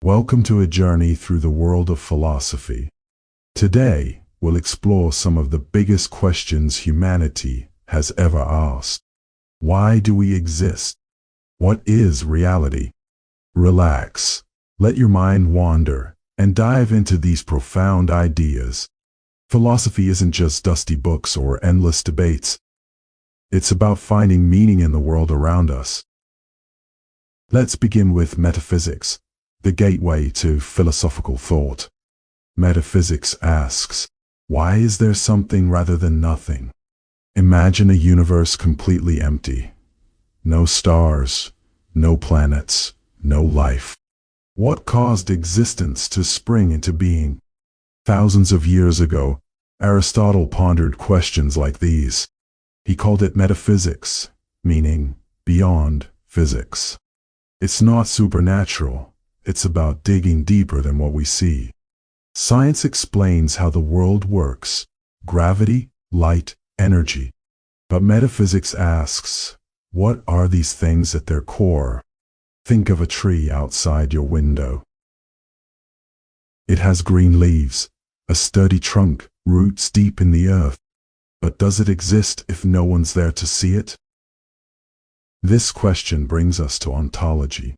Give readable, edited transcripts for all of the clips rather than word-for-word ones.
Welcome to a journey through the world of philosophy. Today, we'll explore some of the biggest questions humanity has ever asked. Why do we exist? What is reality? Relax, let your mind wander, and dive into these profound ideas. Philosophy isn't just dusty books or endless debates. It's about finding meaning in the world around us. Let's begin with metaphysics, the gateway to philosophical thought. Metaphysics asks, why is there something rather than nothing? Imagine a universe completely empty. No stars, no planets, no life. What caused existence to spring into being? Thousands of years ago, Aristotle pondered questions like these. He called it metaphysics, meaning beyond physics. It's not supernatural. It's about digging deeper than what we see. Science explains how the world works: gravity, light, energy. But metaphysics asks, what are these things at their core? Think of a tree outside your window. It has green leaves, a sturdy trunk, roots deep in the earth. But does it exist if no one's there to see it? This question brings us to ontology.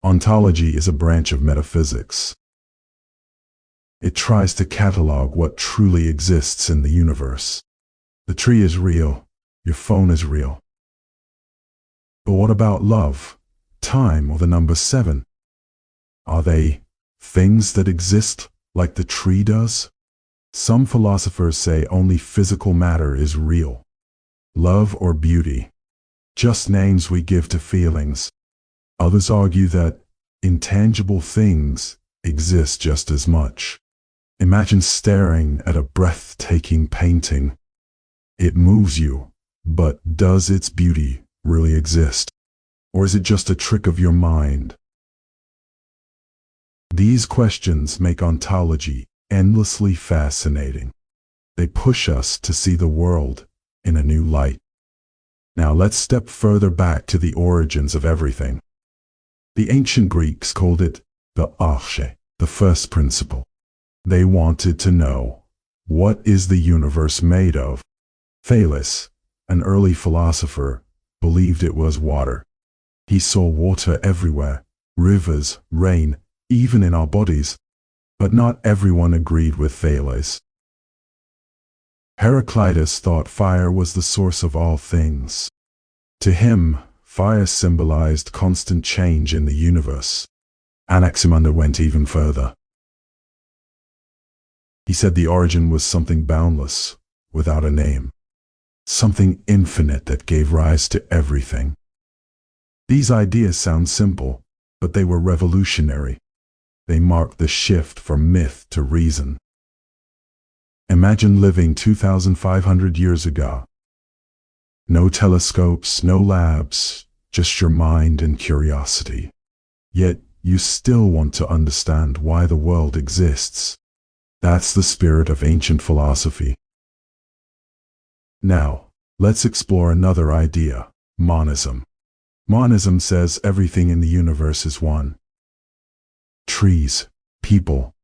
Ontology is a branch of metaphysics. It tries to catalog what truly exists in the universe. The tree is real, your phone is real. But what about love, time, or the number 7? Are they things that exist like the tree does? Some philosophers say only physical matter is real. Love or beauty, just names we give to feelings. Others argue that intangible things exist just as much. Imagine staring at a breathtaking painting. It moves you, but does its beauty really exist? Or is it just a trick of your mind? These questions make ontology endlessly fascinating. They push us to see the world in a new light. Now let's step further back to the origins of everything. The ancient Greeks called it the arche, the first principle. They wanted to know, what is the universe made of? Thales, an early philosopher, believed it was water. He saw water everywhere, rivers, rain, even in our bodies. But not everyone agreed with Thales. Heraclitus thought fire was the source of all things. To him, fire symbolized constant change in the universe. Anaximander went even further. He said the origin was something boundless, without a name. Something infinite that gave rise to everything. These ideas sound simple, but they were revolutionary. They marked the shift from myth to reason. Imagine living 2,500 years ago. No telescopes, no labs, just your mind and curiosity. Yet, you still want to understand why the world exists. That's the spirit of ancient philosophy. Now, let's explore another idea: monism. Monism says everything in the universe is one. Trees, people,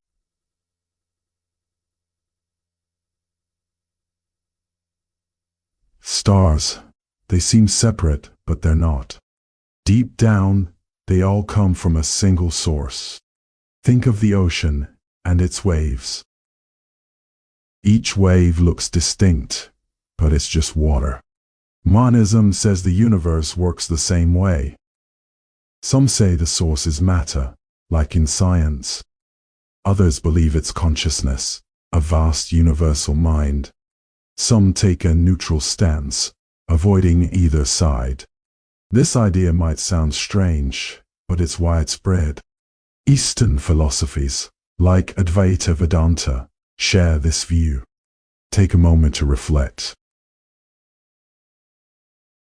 stars, they seem separate, but they're not. Deep down, they all come from a single source. Think of the ocean and its waves. Each wave looks distinct, but it's just water. Monism says the universe works the same way. Some say the source is matter, like in science. Others believe it's consciousness, a vast universal mind. Some take a neutral stance, avoiding either side. This idea might sound strange, but it's widespread. Eastern philosophies, like Advaita Vedanta, share this view. Take a moment to reflect.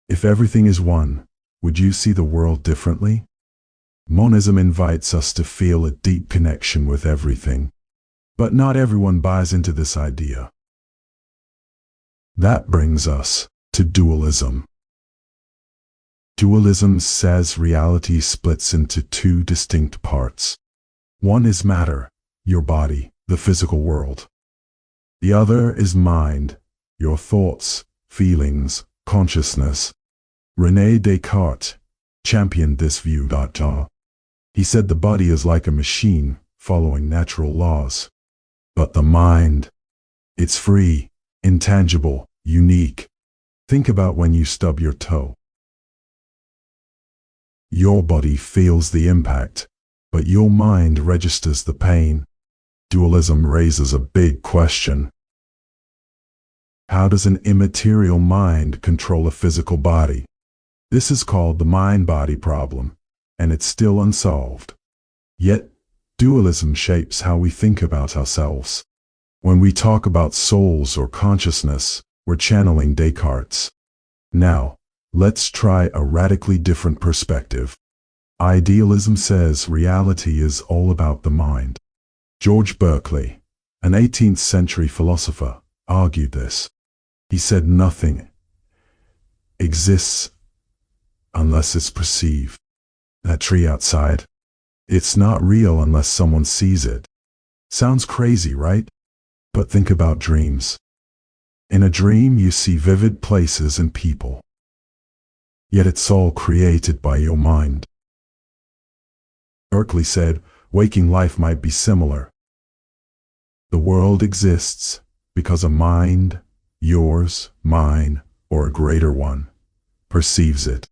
If everything is one, would you see the world differently? Monism invites us to feel a deep connection with everything. But not everyone buys into this idea. That brings us to dualism. Dualism says reality splits into two distinct parts. One is matter, your body, the physical world. The other is mind, your thoughts, feelings, consciousness. René Descartes championed this view. He said the body is like a machine, following natural laws. But the mind, it's free, intangible, unique. Think about when you stub your toe. Your body feels the impact, but your mind registers the pain. Dualism raises a big question. How does an immaterial mind control a physical body? This is called the mind-body problem, and it's still unsolved. Yet, dualism shapes how we think about ourselves. When we talk about souls or consciousness, we're channeling Descartes. Now, let's try a radically different perspective. Idealism says reality is all about the mind. George Berkeley, an 18th century philosopher, argued this. He said nothing exists unless it's perceived. That tree outside, it's not real unless someone sees it. Sounds crazy, right? But think about dreams. In a dream, you see vivid places and people. Yet it's all created by your mind. Berkeley said, waking life might be similar. The world exists because a mind, yours, mine, or a greater one, perceives it.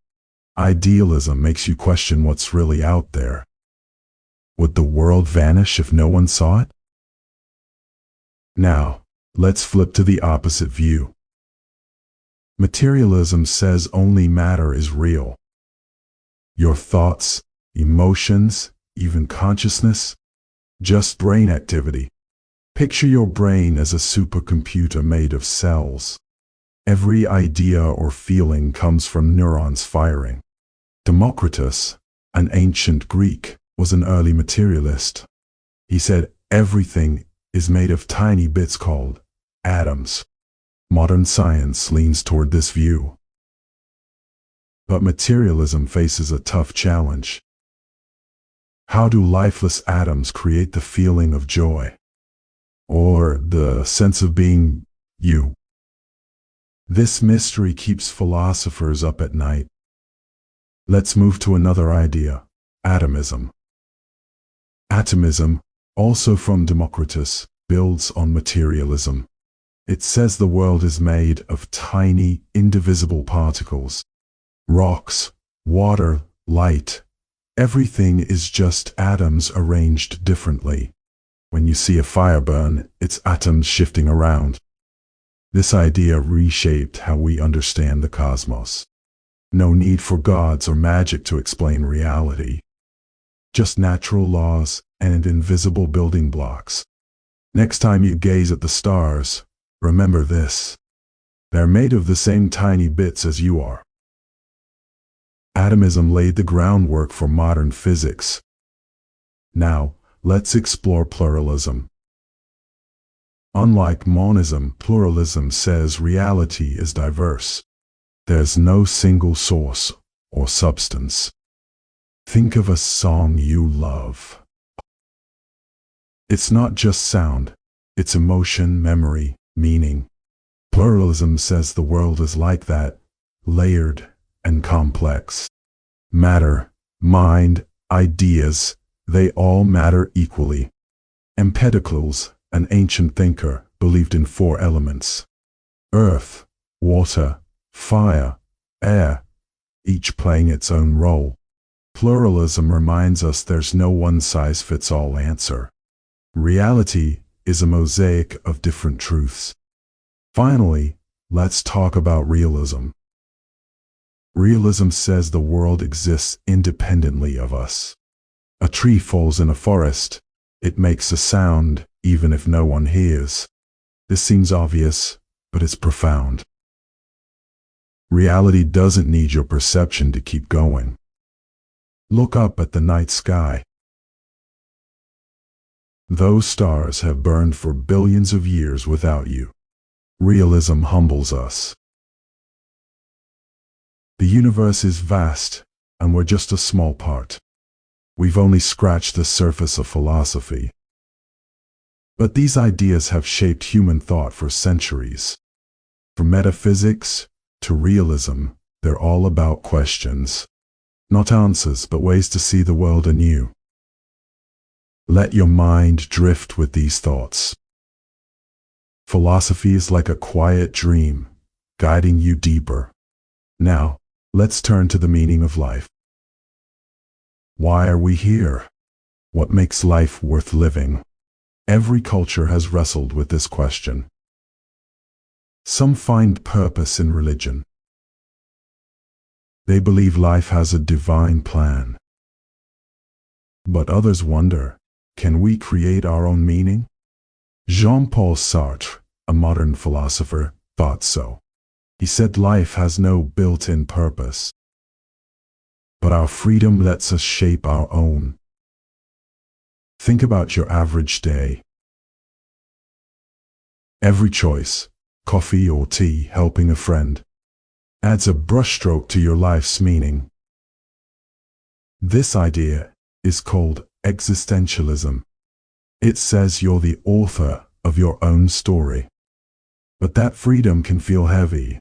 Idealism makes you question what's really out there. Would the world vanish if no one saw it? Now, let's flip to the opposite view. Materialism says only matter is real. Your thoughts, emotions, even consciousness, just brain activity. Picture your brain as a supercomputer made of cells. Every idea or feeling comes from neurons firing. Democritus, an ancient Greek, was an early materialist. He said everything is made of tiny bits called atoms. Modern science leans toward this view. But materialism faces a tough challenge. How do lifeless atoms create the feeling of joy? Or the sense of being you? This mystery keeps philosophers up at night. Let's move to another idea, atomism. Atomism, also from Democritus, builds on materialism. It says the world is made of tiny, indivisible particles. Rocks, water, light. Everything is just atoms arranged differently. When you see a fire burn, it's atoms shifting around. This idea reshaped how we understand the cosmos. No need for gods or magic to explain reality. Just natural laws and invisible building blocks. Next time you gaze at the stars, remember this. They're made of the same tiny bits as you are. Atomism laid the groundwork for modern physics. Now, let's explore pluralism. Unlike monism, pluralism says reality is diverse. There's no single source or substance. Think of a song you love. It's not just sound, it's emotion, memory, meaning. Pluralism says the world is like that, layered and complex. Matter, mind, ideas, they all matter equally. Empedocles, an ancient thinker, believed in 4 elements: earth, water, fire, air, each playing its own role. Pluralism reminds us there's no one-size-fits-all answer. Reality is a mosaic of different truths. Finally, let's talk about realism. Realism says the world exists independently of us. A tree falls in a forest. It makes a sound, even if no one hears. This seems obvious, but it's profound. Reality doesn't need your perception to keep going. Look up at the night sky. Those stars have burned for billions of years without you. Realism humbles us. The universe is vast, and we're just a small part. We've only scratched the surface of philosophy. But these ideas have shaped human thought for centuries. From metaphysics to realism, they're all about questions. Not answers, but ways to see the world anew. Let your mind drift with these thoughts. Philosophy is like a quiet dream, guiding you deeper. Now, let's turn to the meaning of life. Why are we here? What makes life worth living? Every culture has wrestled with this question. Some find purpose in religion. They believe life has a divine plan. But others wonder, can we create our own meaning? Jean-Paul Sartre, a modern philosopher, thought so. He said life has no built-in purpose. But our freedom lets us shape our own. Think about your average day. Every choice, coffee or tea, helping a friend, adds a brushstroke to your life's meaning. This idea is called existentialism. It says you're the author of your own story. But that freedom can feel heavy.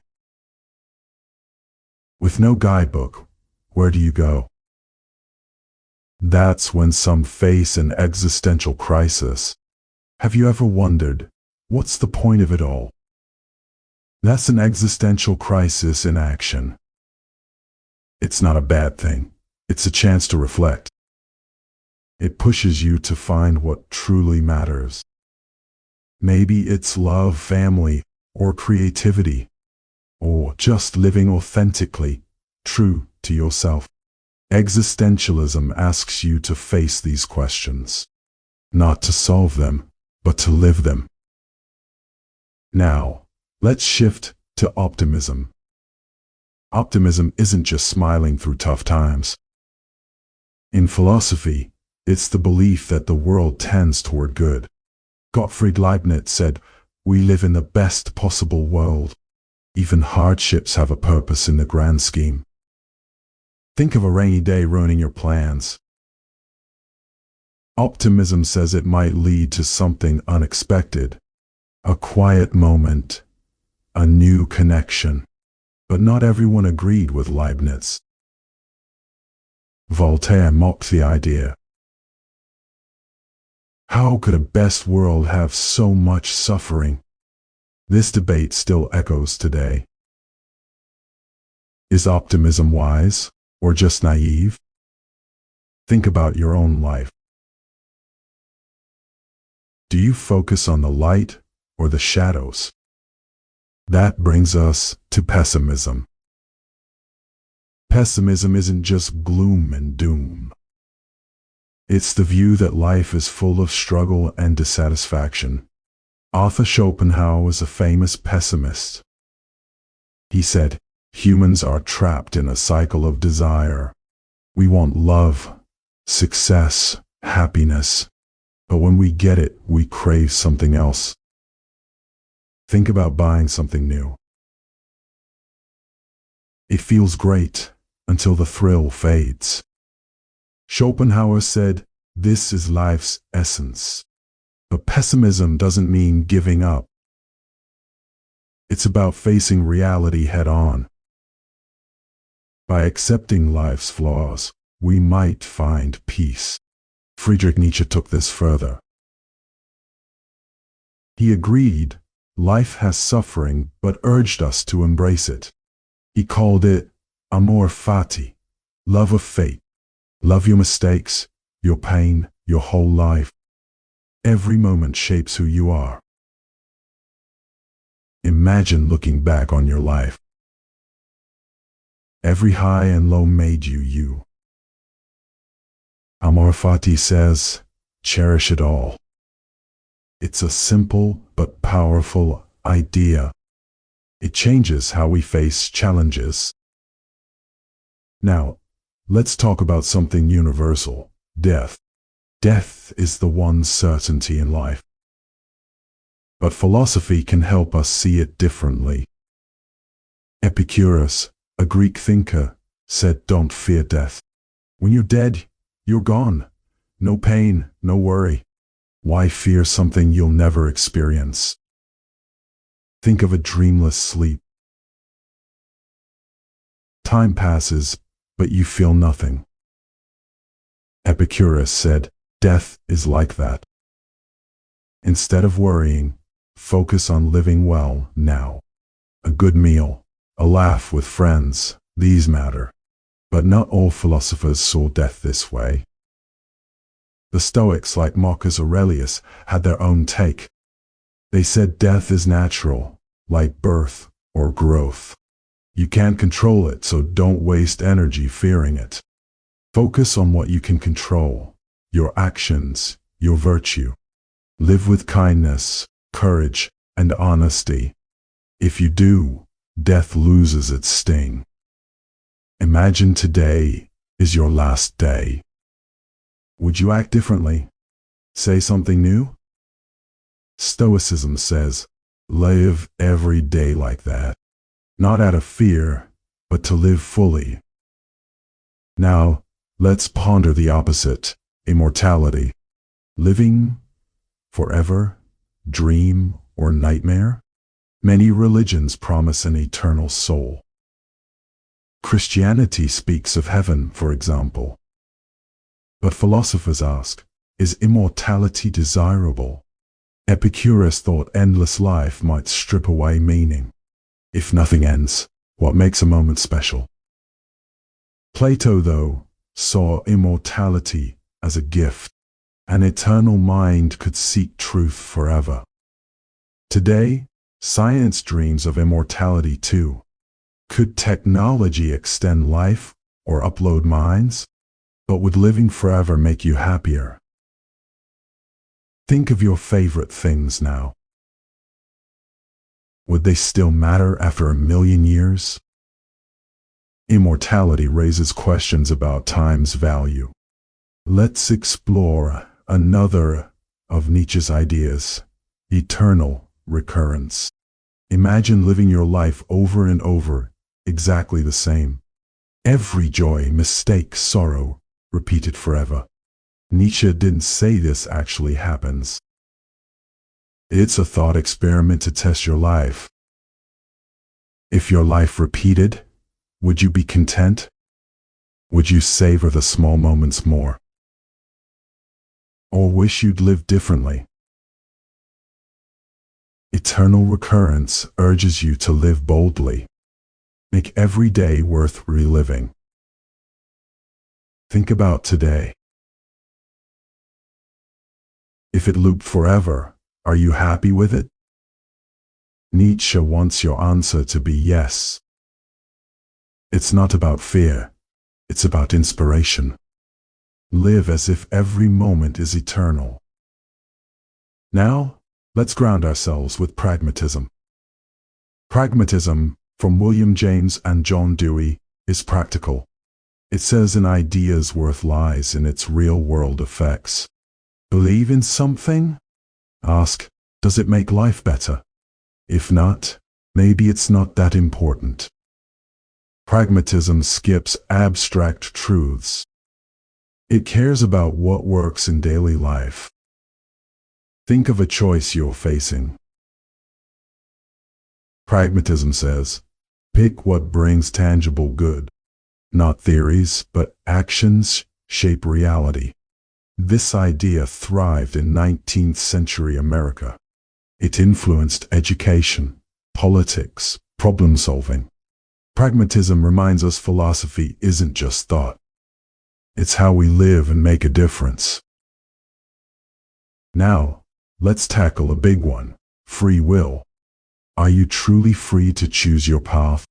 With no guidebook, where do you go? That's when some face an existential crisis. Have you ever wondered, what's the point of it all? That's an existential crisis in action. It's not a bad thing. It's a chance to reflect. It pushes you to find what truly matters. Maybe it's love, family, or creativity, or just living authentically, true to yourself. Existentialism asks you to face these questions, not to solve them, but to live them. Now, let's shift to optimism. Optimism isn't just smiling through tough times. In philosophy, it's the belief that the world tends toward good. Gottfried Leibniz said, "We live in the best possible world. Even hardships have a purpose in the grand scheme." Think of a rainy day ruining your plans. Optimism says it might lead to something unexpected. A quiet moment, a new connection. But not everyone agreed with Leibniz. Voltaire mocked the idea. How could a best world have so much suffering? This debate still echoes today. Is optimism wise, or just naive? Think about your own life. Do you focus on the light or the shadows? That brings us to pessimism. Pessimism isn't just gloom and doom. It's the view that life is full of struggle and dissatisfaction. Arthur Schopenhauer was a famous pessimist. He said, "Humans are trapped in a cycle of desire. We want love, success, happiness. But when we get it, we crave something else." Think about buying something new. It feels great until the thrill fades. Schopenhauer said, "This is life's essence." But pessimism doesn't mean giving up. It's about facing reality head on. By accepting life's flaws, we might find peace. Friedrich Nietzsche took this further. He agreed, life has suffering, but urged us to embrace it. He called it amor fati, love of fate. Love your mistakes, your pain, your whole life. Every moment shapes who you are. Imagine looking back on your life. Every high and low made you you. Amor fati says, cherish it all. It's a simple but powerful idea. It changes how we face challenges. Now, let's talk about something universal, death. Death is the one certainty in life. But philosophy can help us see it differently. Epicurus, A Greek thinker said, "Don't fear death. When you're dead, you're gone. No pain, no worry. Why fear something you'll never experience?" Think of a dreamless sleep. Time passes, but you feel nothing. Epicurus said, "Death is like that." Instead of worrying, focus on living well now. A good meal, a laugh with friends, these matter. But not all philosophers saw death this way. The Stoics, like Marcus Aurelius, had their own take. They said death is natural, like birth or growth. You can't control it, so don't waste energy fearing it. Focus on what you can control, your actions, your virtue. Live with kindness, courage, and honesty. If you do, death loses its sting. Imagine today is your last day. Would you act differently? Say something new? Stoicism says, live every day like that. Not out of fear, but to live fully. Now, let's ponder the opposite, immortality. Living forever, dream, or nightmare? Many religions promise an eternal soul. Christianity speaks of heaven, for example. But philosophers ask, is immortality desirable? Epicurus thought endless life might strip away meaning. If nothing ends, what makes a moment special? Plato, though, saw immortality as a gift. An eternal mind could seek truth forever. Today, science dreams of immortality too. Could technology extend life or upload minds? But would living forever make you happier? Think of your favorite things now. Would they still matter after 1,000,000 years? Immortality raises questions about time's value. Let's explore another of Nietzsche's ideas, eternal recurrence. Imagine living your life over and over, exactly the same. Every joy, mistake, sorrow, repeated forever. Nietzsche didn't say this actually happens. It's a thought experiment to test your life. If your life repeated, would you be content? Would you savor the small moments more? Or wish you'd lived differently? Eternal recurrence urges you to live boldly. Make every day worth reliving. Think about today. If it looped forever, are you happy with it? Nietzsche wants your answer to be yes. It's not about fear, it's about inspiration. Live as if every moment is eternal. Now, let's ground ourselves with pragmatism. Pragmatism, from William James and John Dewey, is practical. It says an idea's worth lies in its real-world effects. Believe in something? Ask, does it make life better? If not, maybe it's not that important. Pragmatism skips abstract truths. It cares about what works in daily life. Think of a choice you're facing. Pragmatism says, pick what brings tangible good. Not theories, but actions shape reality. This idea thrived in 19th century America. It influenced education, politics, problem solving. Pragmatism reminds us philosophy isn't just thought. It's how we live and make a difference. Now, let's tackle a big one, free will. Are you truly free to choose your path?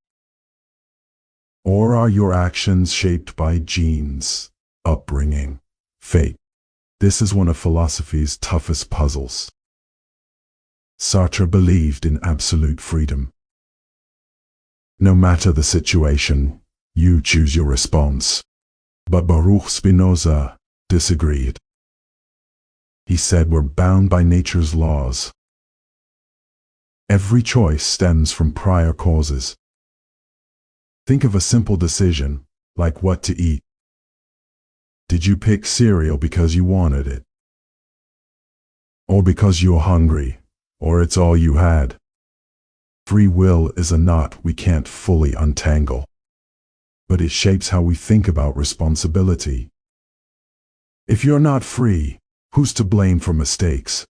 Or are your actions shaped by genes, upbringing, fate? This is one of philosophy's toughest puzzles. Sartre believed in absolute freedom. No matter the situation, you choose your response. But Baruch Spinoza disagreed. He said we're bound by nature's laws. Every choice stems from prior causes. Think of a simple decision, like what to eat. Did you pick cereal because you wanted it? Or because you're hungry, or it's all you had? Free will is a knot we can't fully untangle, but it shapes how we think about responsibility. If you're not free, who's to blame for mistakes?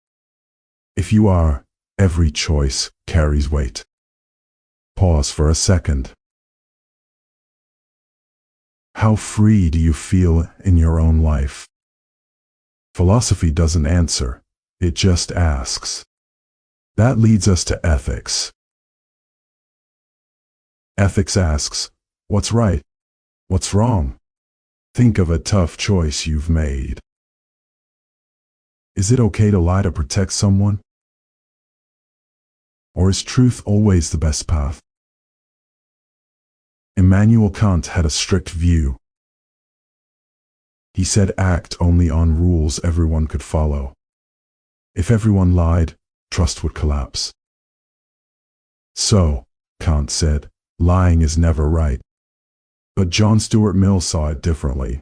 If you are, every choice carries weight. Pause for a second. How free do you feel in your own life? Philosophy doesn't answer, it just asks. That leads us to ethics. Ethics asks, what's right? What's wrong? Think of a tough choice you've made. Is it okay to lie to protect someone? Or is truth always the best path? Immanuel Kant had a strict view. He said act only on rules everyone could follow. If everyone lied, trust would collapse. So, Kant said, lying is never right. But John Stuart Mill saw it differently.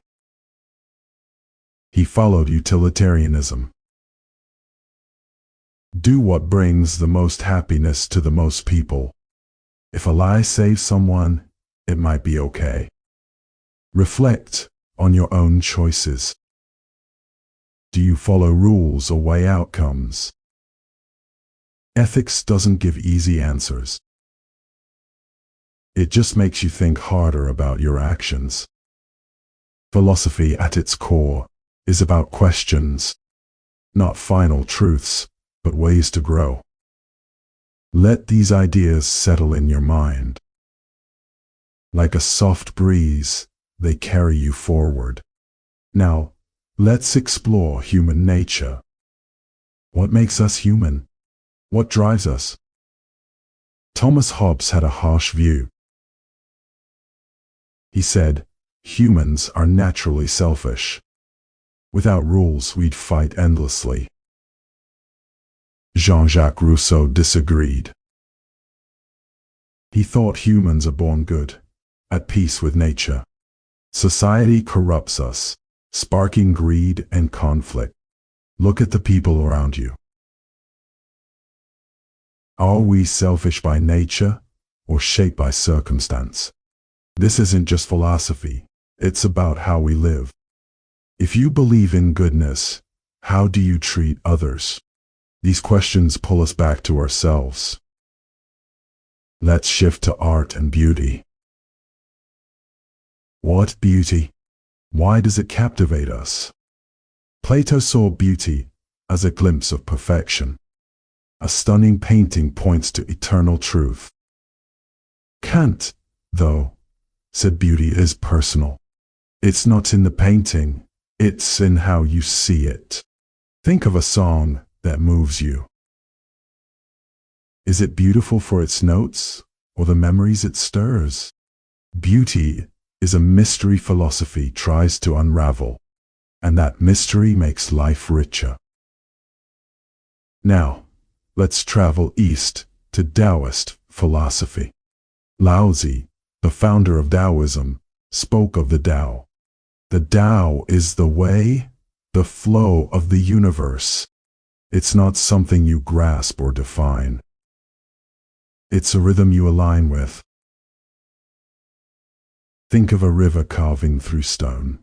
He followed utilitarianism. Do what brings the most happiness to the most people. If a lie saves someone, it might be okay. Reflect on your own choices. Do you follow rules or weigh outcomes? Ethics doesn't give easy answers. It just makes you think harder about your actions. Philosophy at its core is about questions, not final truths, but ways to grow. Let these ideas settle in your mind. Like a soft breeze, they carry you forward. Now, let's explore human nature. What makes us human? What drives us? Thomas Hobbes had a harsh view. He said, humans are naturally selfish. Without rules, we'd fight endlessly. Jean-Jacques Rousseau disagreed. He thought humans are born good, at peace with nature. Society corrupts us, sparking greed and conflict. Look at the people around you. Are we selfish by nature or shaped by circumstance? This isn't just philosophy, it's about how we live. If you believe in goodness, how do you treat others? These questions pull us back to ourselves. Let's shift to art and beauty. What beauty? Why does it captivate us? Plato saw beauty as a glimpse of perfection. A stunning painting points to eternal truth. Kant, though, said beauty is personal. It's not in the painting, it's in how you see it. Think of a song that moves you. Is it beautiful for its notes or the memories it stirs? Beauty is a mystery philosophy tries to unravel, and that mystery makes life richer. Now, let's travel east to Taoist philosophy. Laozi, the founder of Taoism, spoke of the Tao. The Tao is the way, the flow of the universe. It's not something you grasp or define. It's a rhythm you align with. Think of a river carving through stone.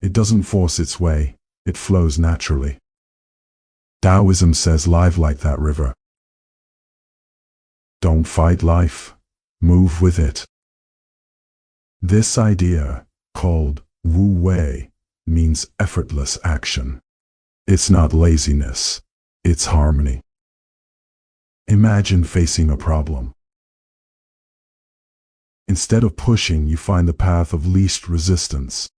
It doesn't force its way, it flows naturally. Taoism says live like that river. Don't fight life, move with it. This idea, called Wu Wei, means effortless action. It's not laziness, it's harmony. Imagine facing a problem. Instead of pushing, you find the path of least resistance.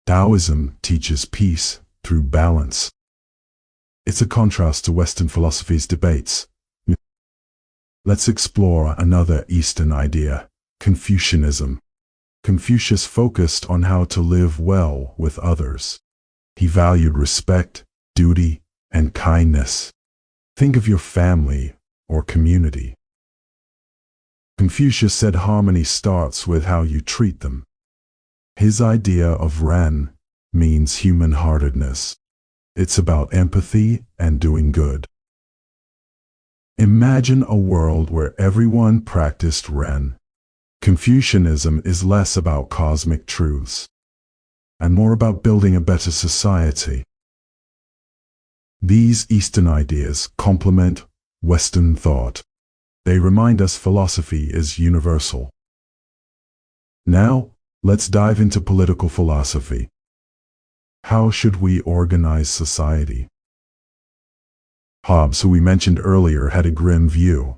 Taoism teaches peace through balance. It's a contrast to Western philosophy's debates. Let's explore another Eastern idea, Confucianism. Confucius focused on how to live well with others. He valued respect, duty, and kindness. Think of your family or community. Confucius said harmony starts with how you treat them. His idea of Ren means human-heartedness. It's about empathy and doing good. Imagine a world where everyone practiced Ren. Confucianism is less about cosmic truths and more about building a better society. These Eastern ideas complement Western thought. They remind us philosophy is universal. Now, let's dive into political philosophy. How should we organize society? Hobbes, who we mentioned earlier, had a grim view.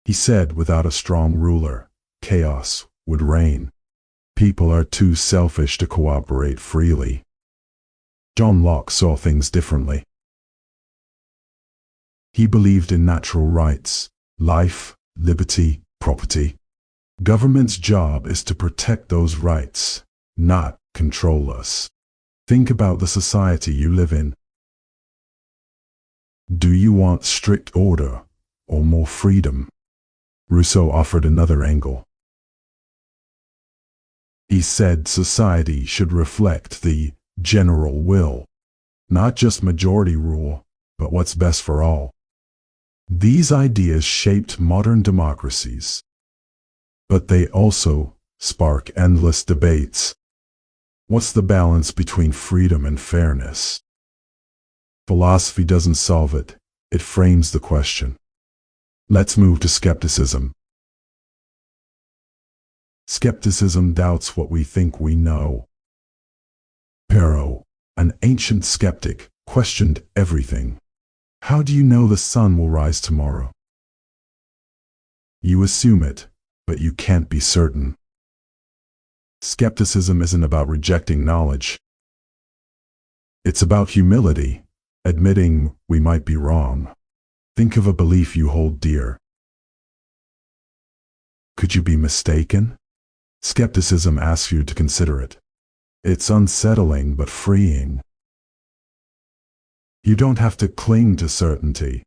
He said without a strong ruler, chaos would reign. People are too selfish to cooperate freely. John Locke saw things differently. He believed in natural rights, life, liberty, property. Government's job is to protect those rights, not control us. Think about the society you live in. Do you want strict order or more freedom? Rousseau offered another angle. He said society should reflect the general will, not just majority rule, but what's best for all. These ideas shaped modern democracies, but they also spark endless debates. What's the balance between freedom and fairness? Philosophy doesn't solve it, it frames the question. Let's move to skepticism. Skepticism doubts what we think we know. Pero, an ancient skeptic, questioned everything. How do you know the sun will rise tomorrow? You assume it, but you can't be certain. Skepticism isn't about rejecting knowledge. It's about humility, admitting we might be wrong. Think of a belief you hold dear. Could you be mistaken? Skepticism asks you to consider it. It's unsettling but freeing. You don't have to cling to certainty.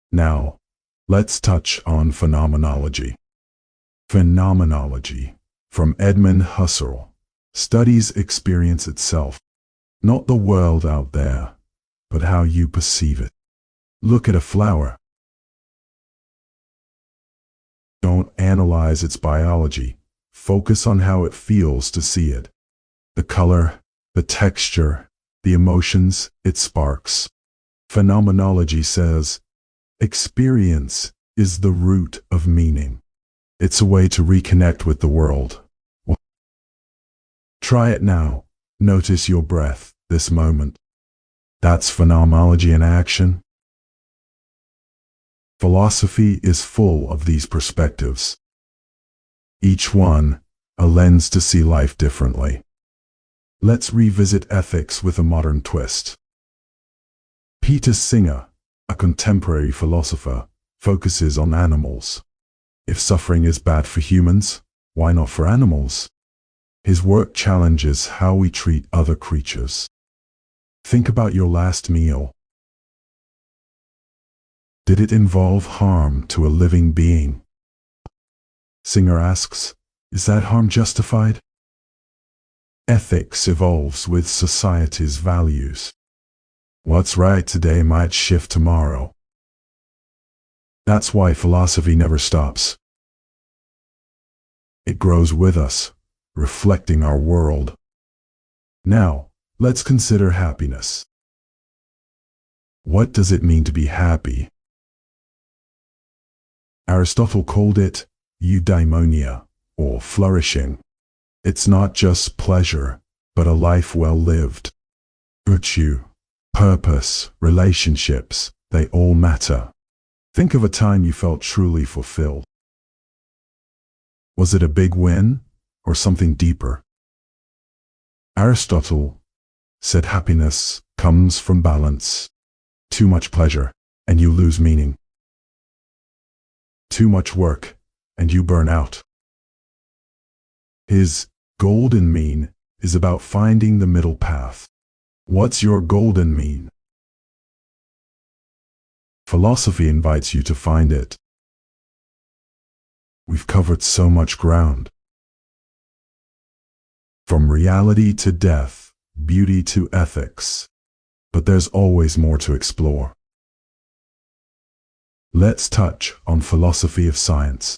Now, let's touch on phenomenology. Phenomenology, from Edmund Husserl, studies experience itself, not the world out there, but how you perceive it. Look at a flower. Don't analyze its biology. Focus on how it feels to see it. The color, the texture, the emotions it sparks. Phenomenology says, experience is the root of meaning. It's a way to reconnect with the world. Try it now. Notice your breath, this moment. That's phenomenology in action. Philosophy is full of these perspectives. Each one, a lens to see life differently. Let's revisit ethics with a modern twist. Peter Singer, a contemporary philosopher, focuses on animals. If suffering is bad for humans, why not for animals? His work challenges how we treat other creatures. Think about your last meal. Did it involve harm to a living being? Singer asks, is that harm justified? Ethics evolves with society's values. What's right today might shift tomorrow. That's why philosophy never stops. It grows with us, reflecting our world. Now, let's consider happiness. What does it mean to be happy? Aristotle called it eudaimonia, or flourishing. It's not just pleasure, but a life well lived. Virtue, purpose, relationships, they all matter. Think of a time you felt truly fulfilled. Was it a big win, or something deeper? Aristotle said happiness comes from balance. Too much pleasure, and you lose meaning. Too much work, and you burn out. His golden mean is about finding the middle path. What's your golden mean? Philosophy invites you to find it. We've covered so much ground. From reality to death, beauty to ethics. But there's always more to explore. Let's touch on philosophy of science.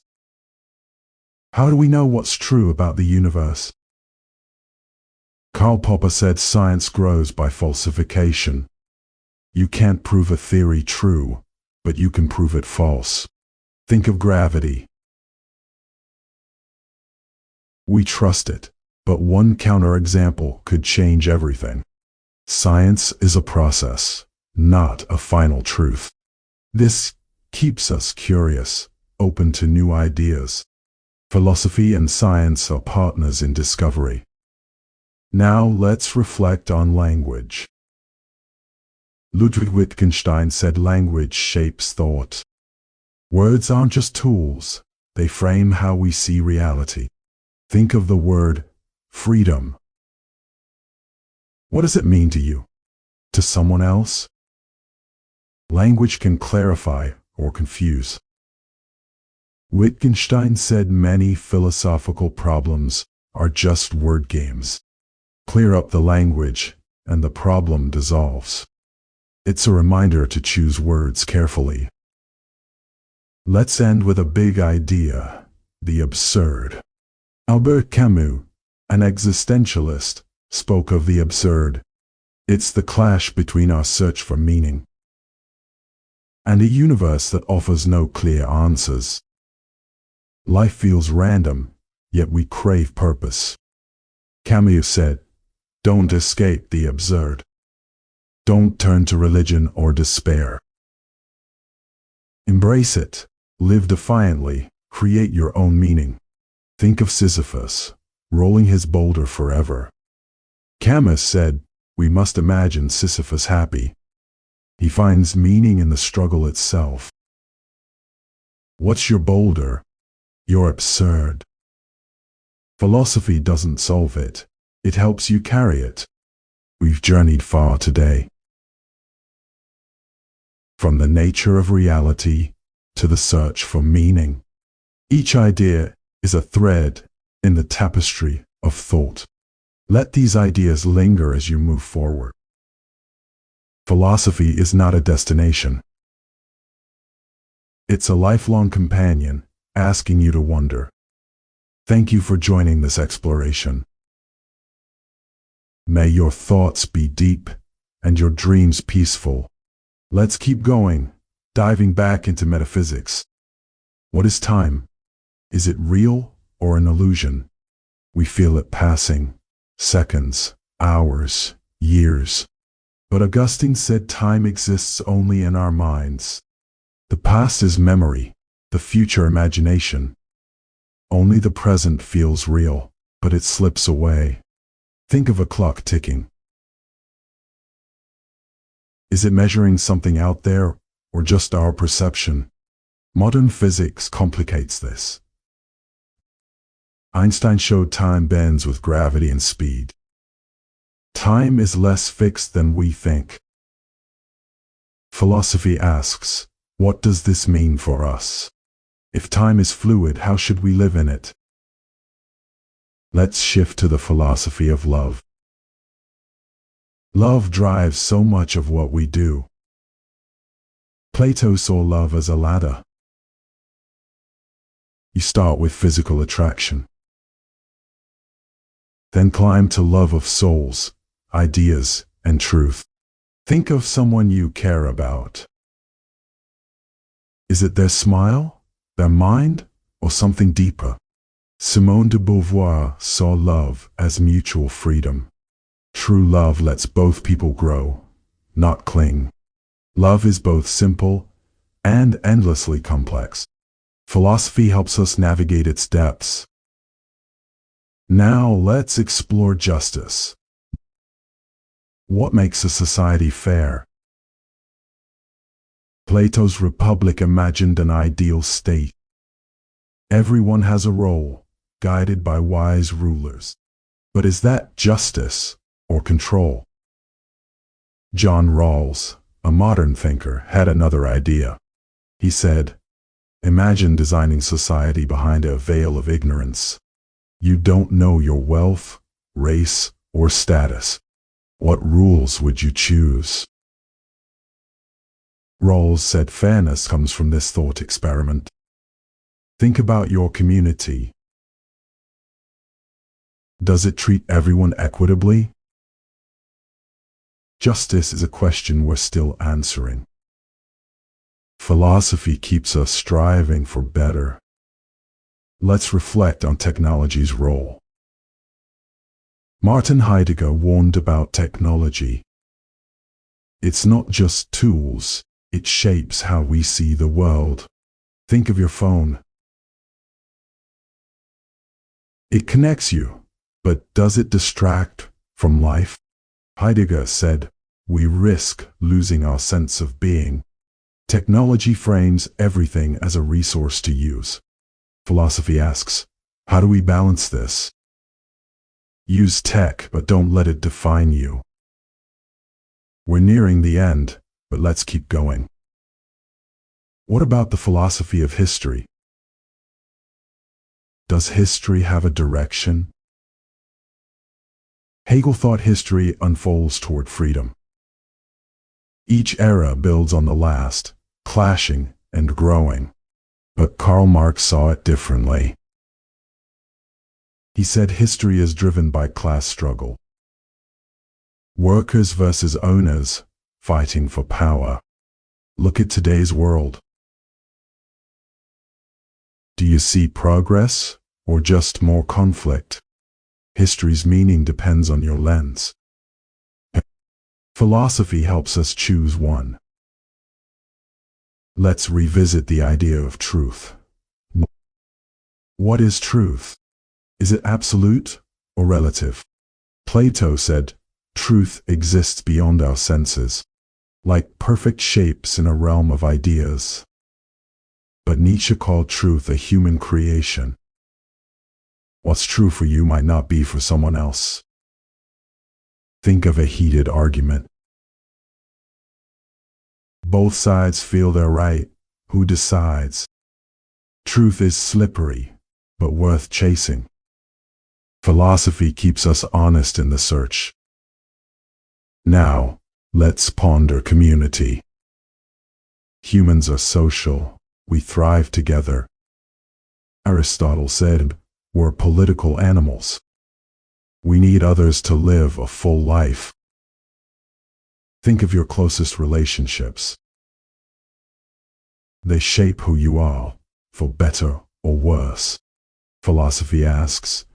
How do we know what's true about the universe? Karl Popper said science grows by falsification. You can't prove a theory true, but you can prove it false. Think of gravity. We trust it, but one counterexample could change everything. Science is a process, not a final truth. This keeps us curious, open to new ideas. Philosophy and science are partners in discovery. Now let's reflect on language. Ludwig Wittgenstein said language shapes thought. Words aren't just tools, they frame how we see reality. Think of the word freedom. What does it mean to you? To someone else? Language can clarify or confuse. Wittgenstein said many philosophical problems are just word games. Clear up the language, and the problem dissolves. It's a reminder to choose words carefully. Let's end with a big idea, the absurd. Albert Camus, an existentialist, spoke of the absurd. It's the clash between our search for meaning and a universe that offers no clear answers. Life feels random, yet we crave purpose. Camus said, "Don't escape the absurd. Don't turn to religion or despair. Embrace it, live defiantly, create your own meaning." Think of Sisyphus, rolling his boulder forever. Camus said, "We must imagine Sisyphus happy. He finds meaning in the struggle itself." What's your boulder? You're absurd. Philosophy doesn't solve it. It helps you carry it. We've journeyed far today. From the nature of reality to the search for meaning. Each idea is a thread in the tapestry of thought. Let these ideas linger as you move forward. Philosophy is not a destination. It's a lifelong companion, asking you to wonder. Thank you for joining this exploration. May your thoughts be deep and your dreams peaceful. Let's keep going, diving back into metaphysics. What is time? Is it real or an illusion? We feel it passing, seconds, hours, years. But Augustine said time exists only in our minds. The past is memory, the future imagination. Only the present feels real, but it slips away. Think of a clock ticking. Is it measuring something out there, or just our perception? Modern physics complicates this. Einstein showed time bends with gravity and speed. Time is less fixed than we think. Philosophy asks, what does this mean for us? If time is fluid, how should we live in it? Let's shift to the philosophy of love. Love drives so much of what we do. Plato saw love as a ladder. You start with physical attraction. Then climb to love of souls, ideas, and truth. Think of someone you care about. Is it their smile, their mind, or something deeper? Simone de Beauvoir saw love as mutual freedom. True love lets both people grow, not cling. Love is both simple and endlessly complex. Philosophy helps us navigate its depths. Now let's explore justice. What makes a society fair? Plato's Republic imagined an ideal state. Everyone has a role, guided by wise rulers. But is that justice or control? John Rawls, a modern thinker, had another idea. He said, Imagine designing society behind a veil of ignorance. You don't know your wealth, race, or status. What rules would you choose? Rawls said fairness comes from this thought experiment. Think about your community. Does it treat everyone equitably? Justice is a question we're still answering. Philosophy keeps us striving for better. Let's reflect on technology's role. Martin Heidegger warned about technology. It's not just tools, it shapes how we see the world. Think of your phone. It connects you, but does it distract from life? Heidegger said, we risk losing our sense of being. Technology frames everything as a resource to use. Philosophy asks, how do we balance this? Use tech, but don't let it define you. We're nearing the end, but let's keep going. What about the philosophy of history? Does history have a direction? Hegel thought history unfolds toward freedom. Each era builds on the last, clashing and growing. But Karl Marx saw it differently. He said history is driven by class struggle. Workers versus owners, fighting for power. Look at today's world. Do you see progress, or just more conflict? History's meaning depends on your lens. Philosophy helps us choose one. Let's revisit the idea of truth. What is truth? Is it absolute or relative? Plato said, truth exists beyond our senses, like perfect shapes in a realm of ideas. But Nietzsche called truth a human creation. What's true for you might not be for someone else. Think of a heated argument. Both sides feel they're right. Who decides? Truth is slippery, but worth chasing. Philosophy keeps us honest in the search. Now, let's ponder community. Humans are social. We thrive together. Aristotle said, we're political animals. We need others to live a full life. Think of your closest relationships. They shape who you are, for better or worse. Philosophy asks,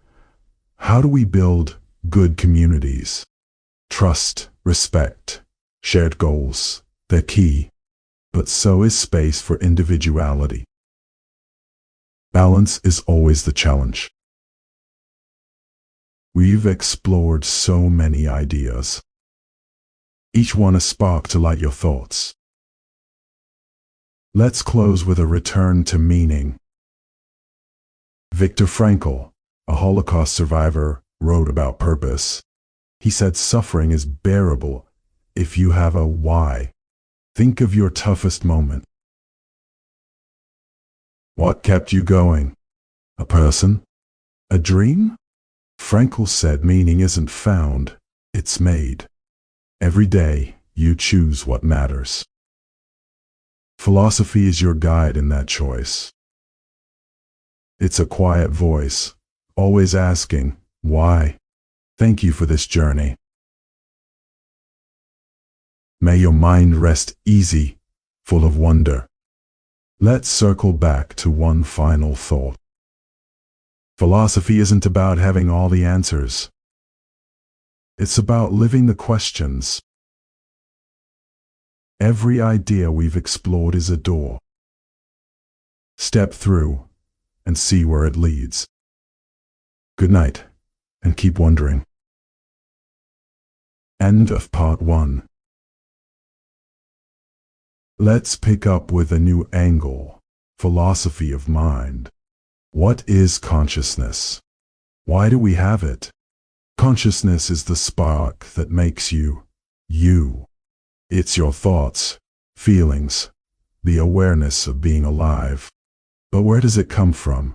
how do we build good communities? Trust, respect, shared goals, they're key. But so is space for individuality. Balance is always the challenge. We've explored so many ideas. Each one a spark to light your thoughts. Let's close with a return to meaning. Viktor Frankl, a Holocaust survivor, wrote about purpose. He said suffering is bearable if you have a why. Think of your toughest moment. What kept you going? A person? A dream? Frankl said meaning isn't found, it's made. Every day, you choose what matters. Philosophy is your guide in that choice. It's a quiet voice, always asking, why? Thank you for this journey. May your mind rest easy, full of wonder. Let's circle back to one final thought. Philosophy isn't about having all the answers. It's about living the questions. Every idea we've explored is a door. Step through and see where it leads. Good night, and keep wondering. End of part 1. Let's pick up with a new angle. Philosophy of mind. What is consciousness? Why do we have it? Consciousness is the spark that makes you, you. It's your thoughts, feelings, the awareness of being alive. But where does it come from?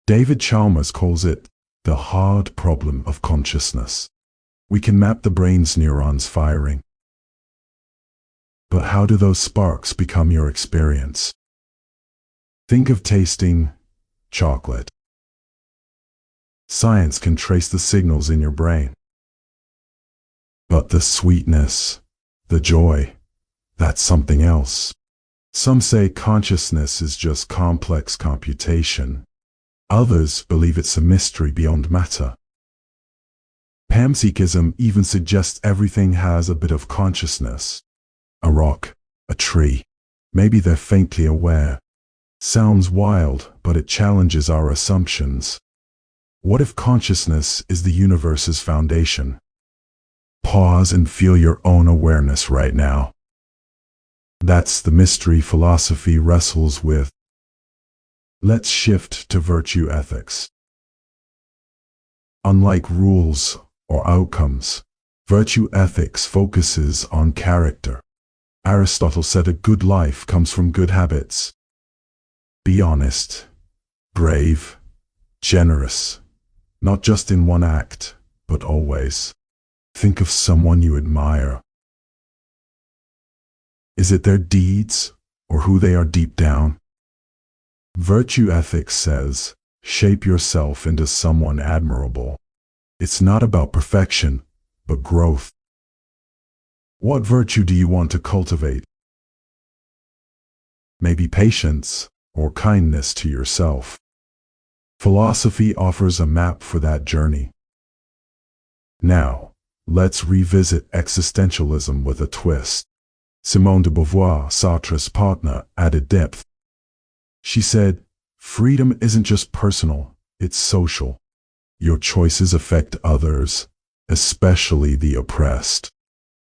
David Chalmers calls it the hard problem of consciousness. We can map the brain's neurons firing. But how do those sparks become your experience? Think of tasting chocolate. Science can trace the signals in your brain. But the sweetness, the joy, that's something else. Some say consciousness is just complex computation. Others believe it's a mystery beyond matter. Panpsychism even suggests everything has a bit of consciousness. A rock, a tree. Maybe they're faintly aware. Sounds wild, but it challenges our assumptions. What if consciousness is the universe's foundation? Pause and feel your own awareness right now. That's the mystery philosophy wrestles with. Let's shift to virtue ethics. Unlike rules or outcomes, virtue ethics focuses on character. Aristotle said a good life comes from good habits. Be honest, brave, generous, not just in one act, but always. Think of someone you admire. Is it their deeds or who they are deep down? Virtue ethics says, shape yourself into someone admirable. It's not about perfection, but growth. What virtue do you want to cultivate? Maybe patience or kindness to yourself. Philosophy offers a map for that journey. Now, let's revisit existentialism with a twist. Simone de Beauvoir, Sartre's partner, added depth. She said, freedom isn't just personal, it's social. Your choices affect others, especially the oppressed.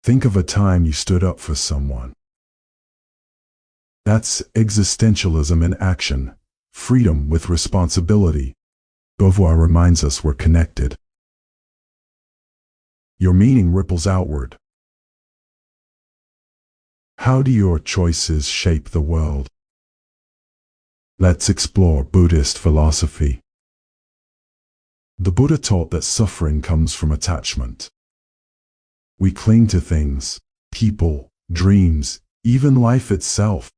Think of a time you stood up for someone. That's existentialism in action, freedom with responsibility. Beauvoir reminds us we're connected. Your meaning ripples outward. How do your choices shape the world? Let's explore Buddhist philosophy. The Buddha taught that suffering comes from attachment. We cling to things, people, dreams, even life itself.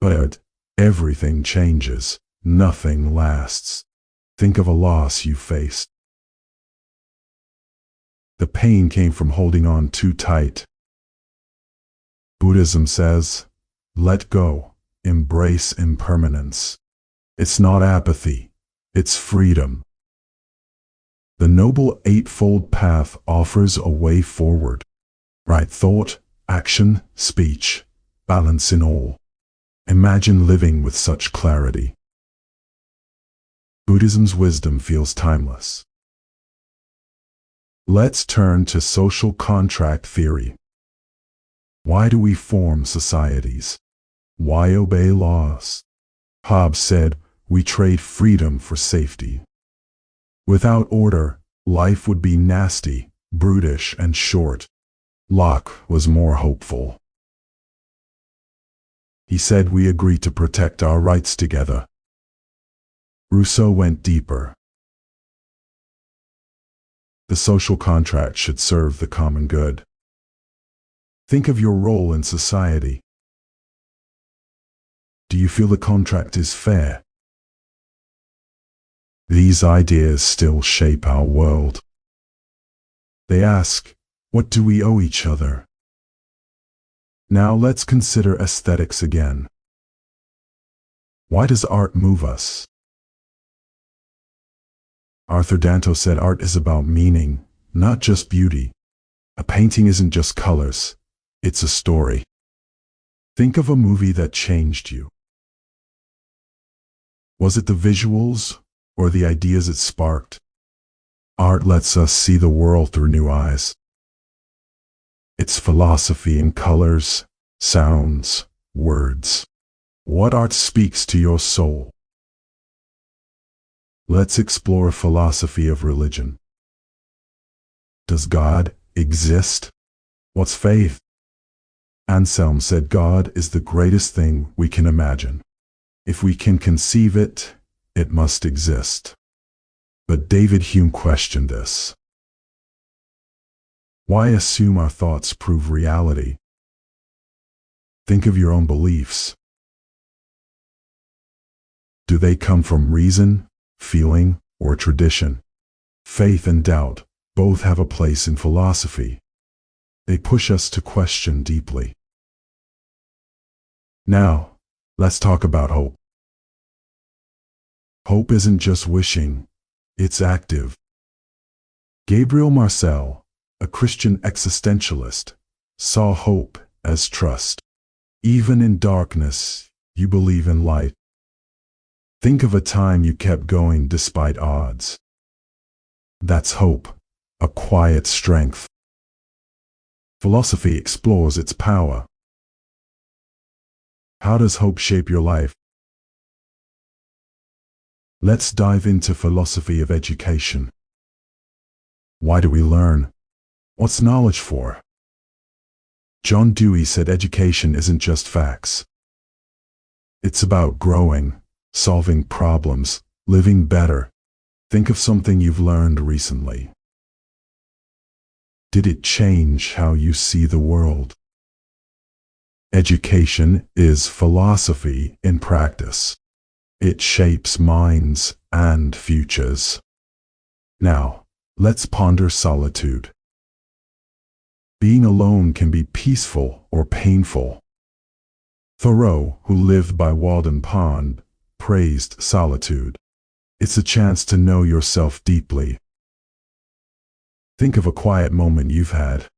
But everything changes, nothing lasts. Think of a loss you faced. The pain came from holding on too tight. Buddhism says, let go, embrace impermanence. It's not apathy, it's freedom. The Noble Eightfold Path offers a way forward. Right thought, action, speech, balance in all. Imagine living with such clarity. Buddhism's wisdom feels timeless. Let's turn to social contract theory. Why do we form societies? Why obey laws? Hobbes said, we trade freedom for safety. Without order, life would be nasty, brutish, and short. Locke was more hopeful. He said we agree to protect our rights together. Rousseau went deeper. The social contract should serve the common good. Think of your role in society. Do you feel the contract is fair? These ideas still shape our world. They ask, what do we owe each other? Now let's consider aesthetics again. Why does art move us? Arthur Danto said art is about meaning, not just beauty. A painting isn't just colors, it's a story. Think of a movie that changed you. Was it the visuals or the ideas it sparked? Art lets us see the world through new eyes. It's philosophy in colors, sounds, words. What art speaks to your soul? Let's explore philosophy of religion. Does God exist? What's faith? Anselm said God is the greatest thing we can imagine. If we can conceive it, it must exist. But David Hume questioned this. Why assume our thoughts prove reality? Think of your own beliefs. Do they come from reason, feeling, or tradition? Faith and doubt both have a place in philosophy. They push us to question deeply. Now, let's talk about hope. Hope isn't just wishing, it's active. Gabriel Marcel, a Christian existentialist, saw hope as trust. Even in darkness, you believe in light. Think of a time you kept going despite odds. That's hope, a quiet strength. Philosophy explores its power. How does hope shape your life? Let's dive into philosophy of education. Why do we learn? What's knowledge for? John Dewey said education isn't just facts. It's about growing, solving problems, living better. Think of something you've learned recently. Did it change how you see the world? Education is philosophy in practice. It shapes minds and futures. Now, let's ponder solitude. Being alone can be peaceful or painful. Thoreau, who lived by Walden Pond, praised solitude. It's a chance to know yourself deeply. Think of a quiet moment you've had.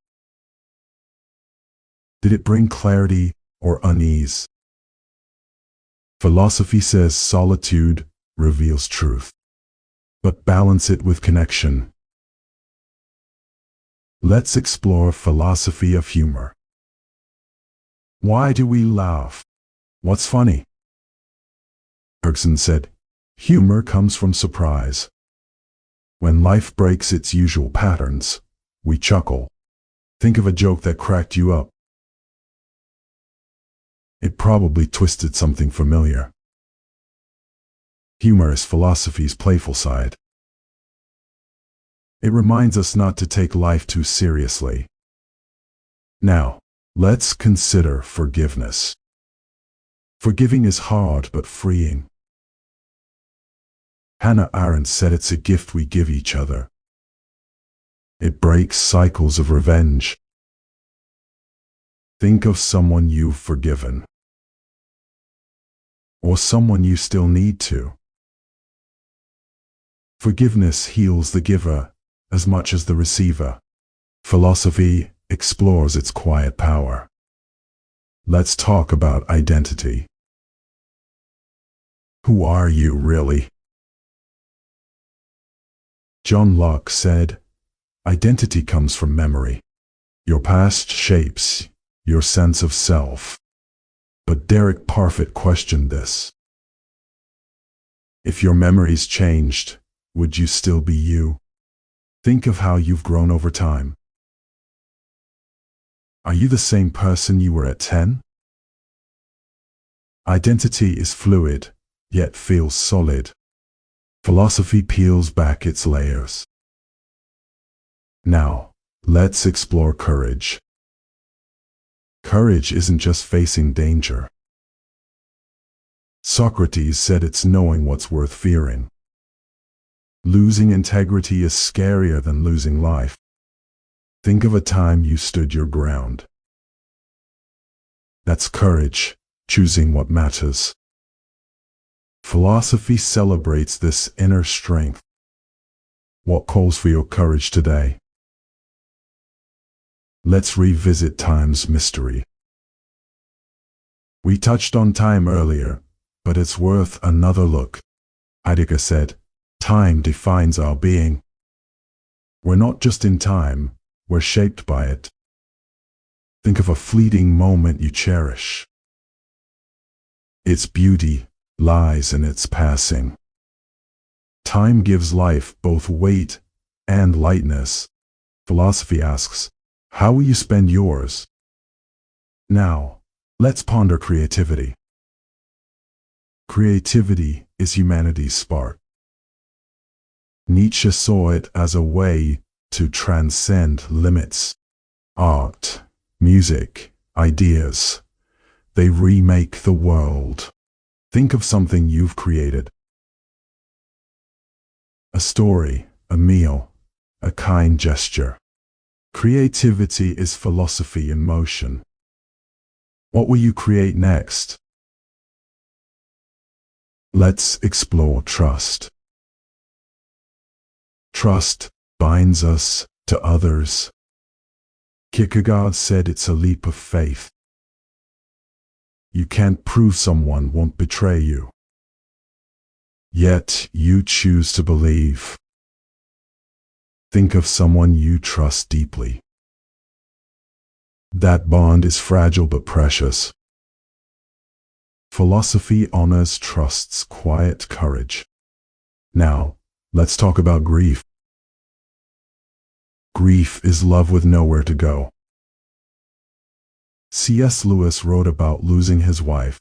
Did it bring clarity or unease? Philosophy says solitude reveals truth, but balance it with connection. Let's explore philosophy of humor. Why do we laugh? What's funny? Bergson said, humor comes from surprise. When life breaks its usual patterns, we chuckle. Think of a joke that cracked you up. It probably twisted something familiar. Humor is philosophy's playful side. It reminds us not to take life too seriously. Now, let's consider forgiveness. Forgiving is hard but freeing. Hannah Arendt said it's a gift we give each other. It breaks cycles of revenge. Think of someone you've forgiven, or someone you still need to. Forgiveness heals the giver as much as the receiver. Philosophy explores its quiet power. Let's talk about identity. Who are you really? John Locke said, identity comes from memory. Your past shapes your sense of self. But Derek Parfit questioned this. If your memories changed, would you still be you? Think of how you've grown over time. Are you the same person you were at 10? Identity is fluid, yet feels solid. Philosophy peels back its layers. Now, let's explore courage. Courage isn't just facing danger. Socrates said it's knowing what's worth fearing. Losing integrity is scarier than losing life. Think of a time you stood your ground. That's courage, choosing what matters. Philosophy celebrates this inner strength. What calls for your courage today? Let's revisit time's mystery. We touched on time earlier, but it's worth another look. Heidegger said, time defines our being. We're not just in time, we're shaped by it. Think of a fleeting moment you cherish. Its beauty lies in its passing. Time gives life both weight and lightness. Philosophy asks, how will you spend yours? Now, let's ponder creativity. Creativity is humanity's spark. Nietzsche saw it as a way to transcend limits. Art, music, ideas, they remake the world. Think of something you've created. A story, a meal, a kind gesture. Creativity is philosophy in motion. What will you create next? Let's explore trust. Trust binds us to others. Kierkegaard said it's a leap of faith. You can't prove someone won't betray you. Yet you choose to believe. Think of someone you trust deeply. That bond is fragile but precious. Philosophy honors trust's quiet courage. Now, let's talk about grief. Grief is love with nowhere to go. C.S. Lewis wrote about losing his wife.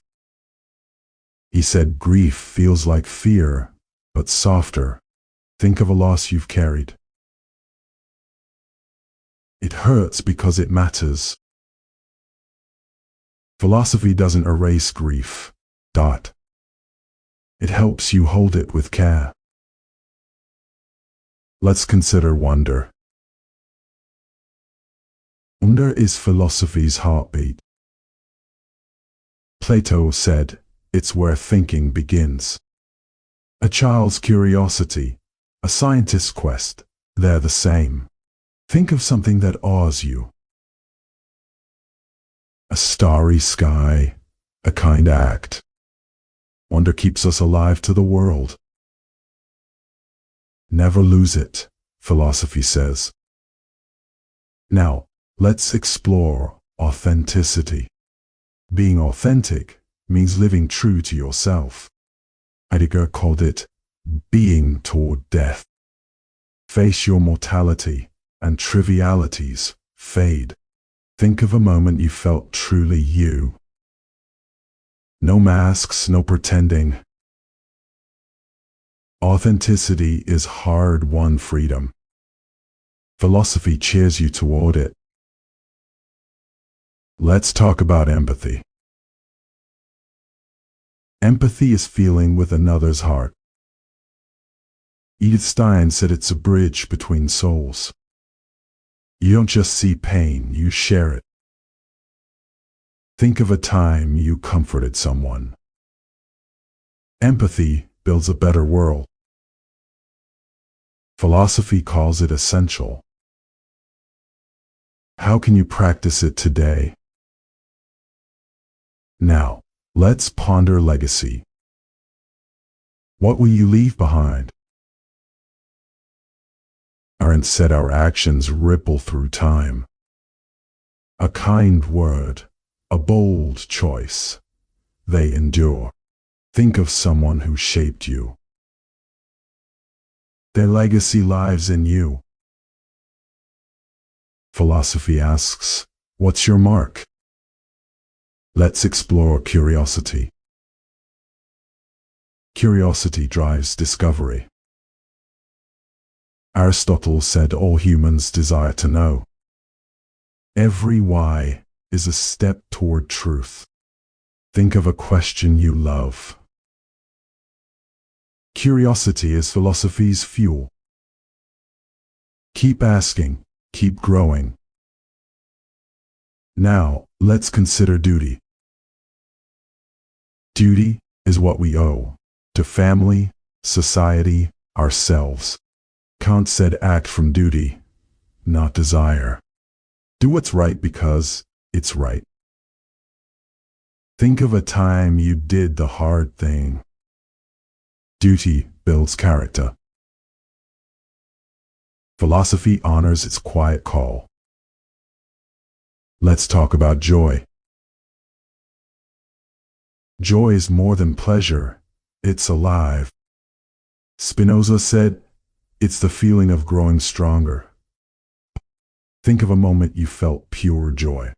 He said grief feels like fear, but softer. Think of a loss you've carried. It hurts because it matters. Philosophy doesn't erase grief. It helps you hold it with care. Let's consider wonder. Wonder is philosophy's heartbeat. Plato said, it's where thinking begins. A child's curiosity, a scientist's quest, they're the same. Think of something that awes you. A starry sky, a kind act. Wonder keeps us alive to the world. Never lose it, philosophy says. Now, let's explore authenticity. Being authentic means living true to yourself. Heidegger called it being toward death. Face your mortality, and trivialities fade. Think of a moment you felt truly you. No masks, no pretending. Authenticity is hard-won freedom. Philosophy cheers you toward it. Let's talk about empathy. Empathy is feeling with another's heart. Edith Stein said it's a bridge between souls. You don't just see pain, you share it. Think of a time you comforted someone. Empathy builds a better world. Philosophy calls it essential. How can you practice it today? Now, let's ponder legacy. What will you leave behind? Arendt said our actions ripple through time. A kind word, a bold choice, they endure. Think of someone who shaped you. Their legacy lives in you. Philosophy asks, what's your mark? Let's explore curiosity. Curiosity drives discovery. Aristotle said all humans desire to know. Every why is a step toward truth. Think of a question you love. Curiosity is philosophy's fuel. Keep asking, keep growing. Now, let's consider duty. Duty is what we owe to family, society, ourselves. Kant said act from duty, not desire. Do what's right because it's right. Think of a time you did the hard thing. Duty builds character. Philosophy honors its quiet call. Let's talk about joy. Joy is more than pleasure, it's alive. Spinoza said, it's the feeling of growing stronger. Think of a moment you felt pure joy.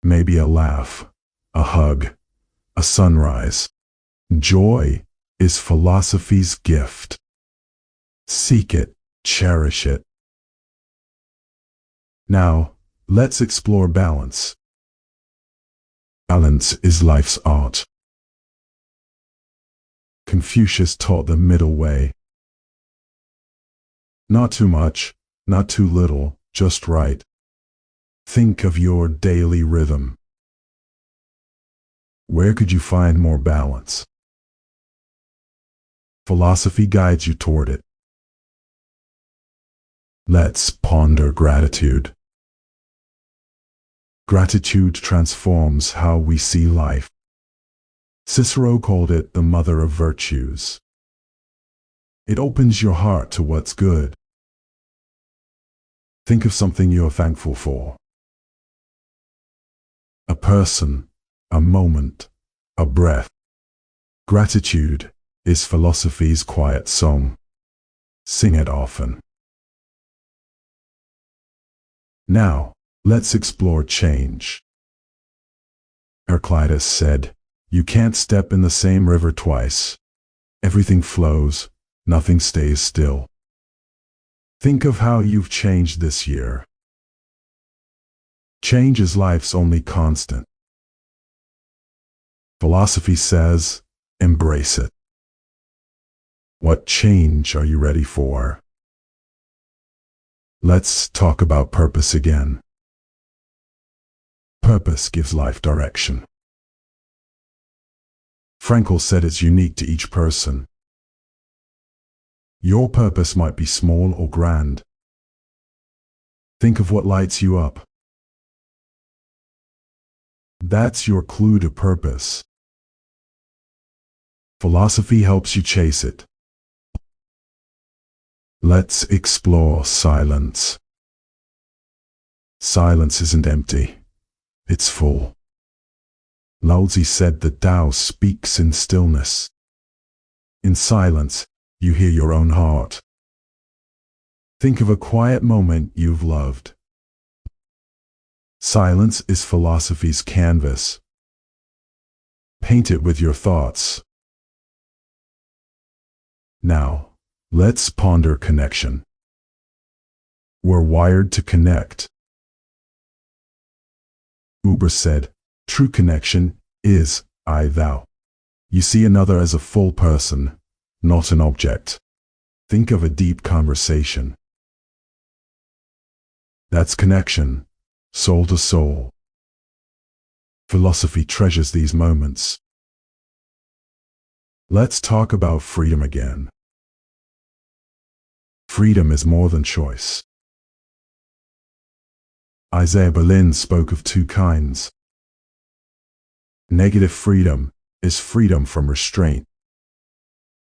maybe a laugh, a hug, a sunrise. Joy is philosophy's gift. Seek it, cherish it. Now, let's explore balance. Balance is life's art. Confucius taught the middle way. Not too much, not too little, just right. Think of your daily rhythm. Where could you find more balance? Philosophy guides you toward it. Let's ponder gratitude. Gratitude transforms how we see life. Cicero called it the mother of virtues. It opens your heart to what's good. Think of something you're thankful for. A person, a moment, a breath. Gratitude is philosophy's quiet song. Sing it often. Now, let's explore change. Heraclitus said, "You can't step in the same river twice. Everything flows, nothing stays still." Think of how you've changed this year. Change is life's only constant. Philosophy says, embrace it. What change are you ready for? Let's talk about purpose again. Purpose gives life direction. Frankl said it's unique to each person. Your purpose might be small or grand. Think of what lights you up. That's your clue to purpose. Philosophy helps you chase it. Let's explore silence. Silence isn't empty. It's full. Lao Tzu said that Tao speaks in stillness. In silence, you hear your own heart. Think of a quiet moment you've loved. Silence is philosophy's canvas. Paint it with your thoughts. Now, let's ponder connection. We're wired to connect. Uber said, "True connection is I-thou." You see another as a full person, not an object. Think of a deep conversation. That's connection, soul to soul. Philosophy treasures these moments. Let's talk about freedom again. Freedom is more than choice. Isaiah Berlin spoke of two kinds. Negative freedom is freedom from restraint.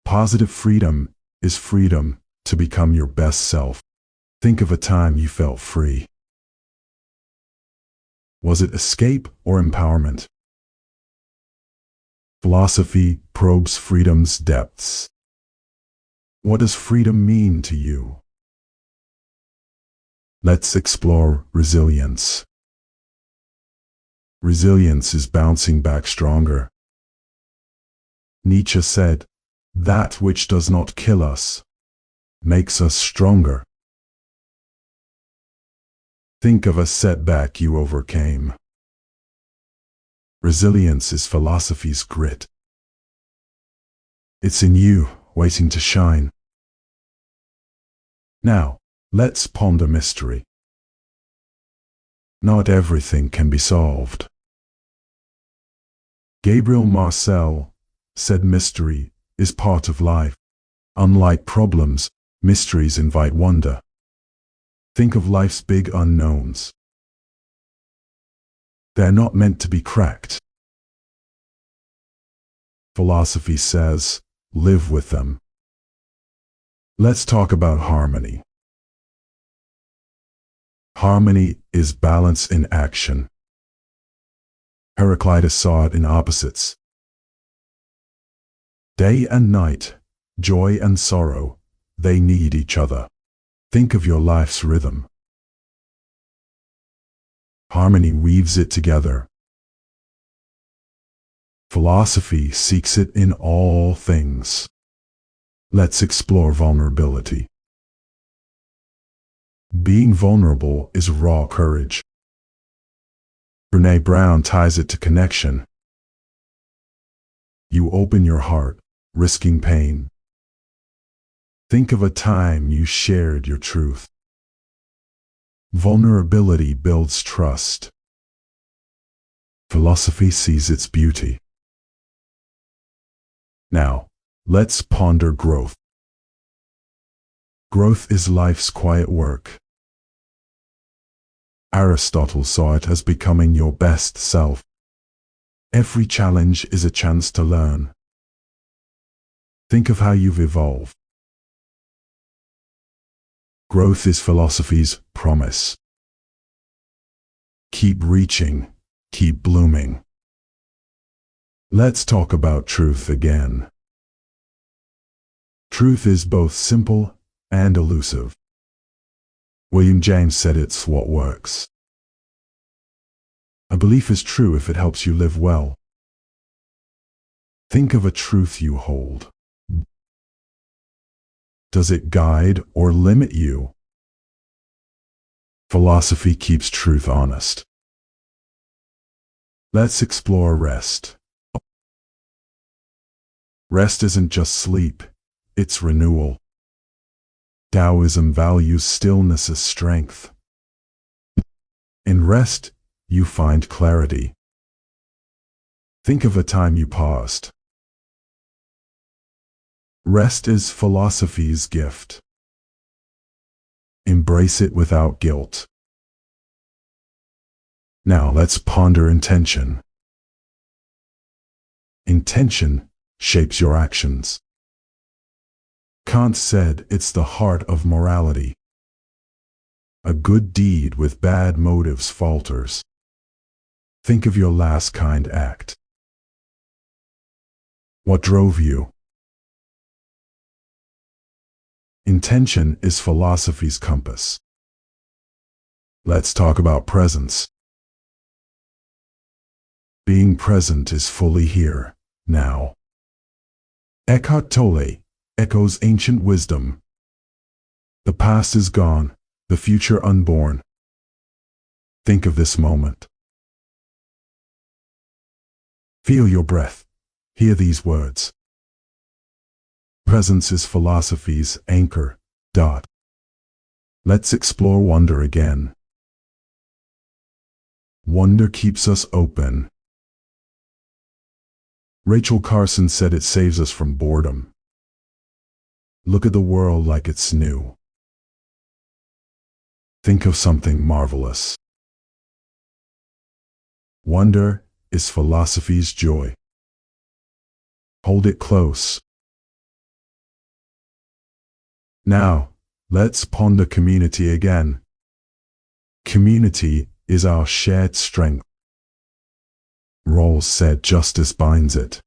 Positive freedom is freedom to become your best self. Think of a time you felt free. Was it escape or empowerment? Philosophy probes freedom's depths. What does freedom mean to you? Let's explore resilience. Resilience is bouncing back stronger. Nietzsche said, "That which does not kill us makes us stronger." Think of a setback you overcame. Resilience is philosophy's grit. It's in you, waiting to shine. Now, let's ponder mystery. Not everything can be solved. Gabriel Marcel said mystery is part of life. Unlike problems, mysteries invite wonder. Think of life's big unknowns. They're not meant to be cracked. Philosophy says, live with them. Let's talk about harmony. Harmony is balance in action. Heraclitus saw it in opposites. Day and night, joy and sorrow, they need each other. Think of your life's rhythm. Harmony weaves it together. Philosophy seeks it in all things. Let's explore vulnerability. Being vulnerable is raw courage. Brené Brown ties it to connection. You open your heart, risking pain. Think of a time you shared your truth. Vulnerability builds trust. Philosophy sees its beauty. Now, let's ponder growth. Growth is life's quiet work. Aristotle saw it as becoming your best self. Every challenge is a chance to learn. Think of how you've evolved. Growth is philosophy's promise. Keep reaching, keep blooming. Let's talk about truth again. Truth is both simple and elusive. William James said it's what works. A belief is true if it helps you live well. Think of a truth you hold. Does it guide or limit you? Philosophy keeps truth honest. Let's explore rest. Rest isn't just sleep, it's renewal. Taoism values stillness as strength. In rest, you find clarity. Think of a time you paused. Rest is philosophy's gift. Embrace it without guilt. Now let's ponder intention. Intention shapes your actions. Kant said it's the heart of morality. A good deed with bad motives falters. Think of your last kind act. What drove you? Intention is philosophy's compass. Let's talk about presence. Being present is fully here, now. Eckhart Tolle echoes ancient wisdom. The past is gone, the future unborn. Think of this moment. Feel your breath. Hear these words. Presence is philosophy's anchor. Let's explore wonder again. Wonder keeps us open. Rachel Carson said it saves us from boredom. Look at the world like it's new. Think of something marvelous. Wonder is philosophy's joy. Hold it close. Now, let's ponder community again. Community is our shared strength. Rawls said justice binds it.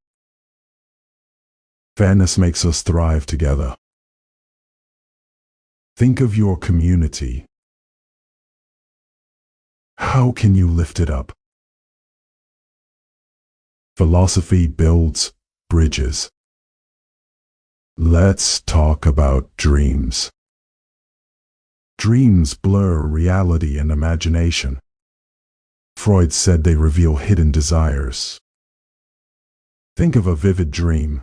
Fairness makes us thrive together. Think of your community. How can you lift it up? Philosophy builds bridges. Let's talk about dreams. Dreams blur reality and imagination. Freud said they reveal hidden desires. Think of a vivid dream.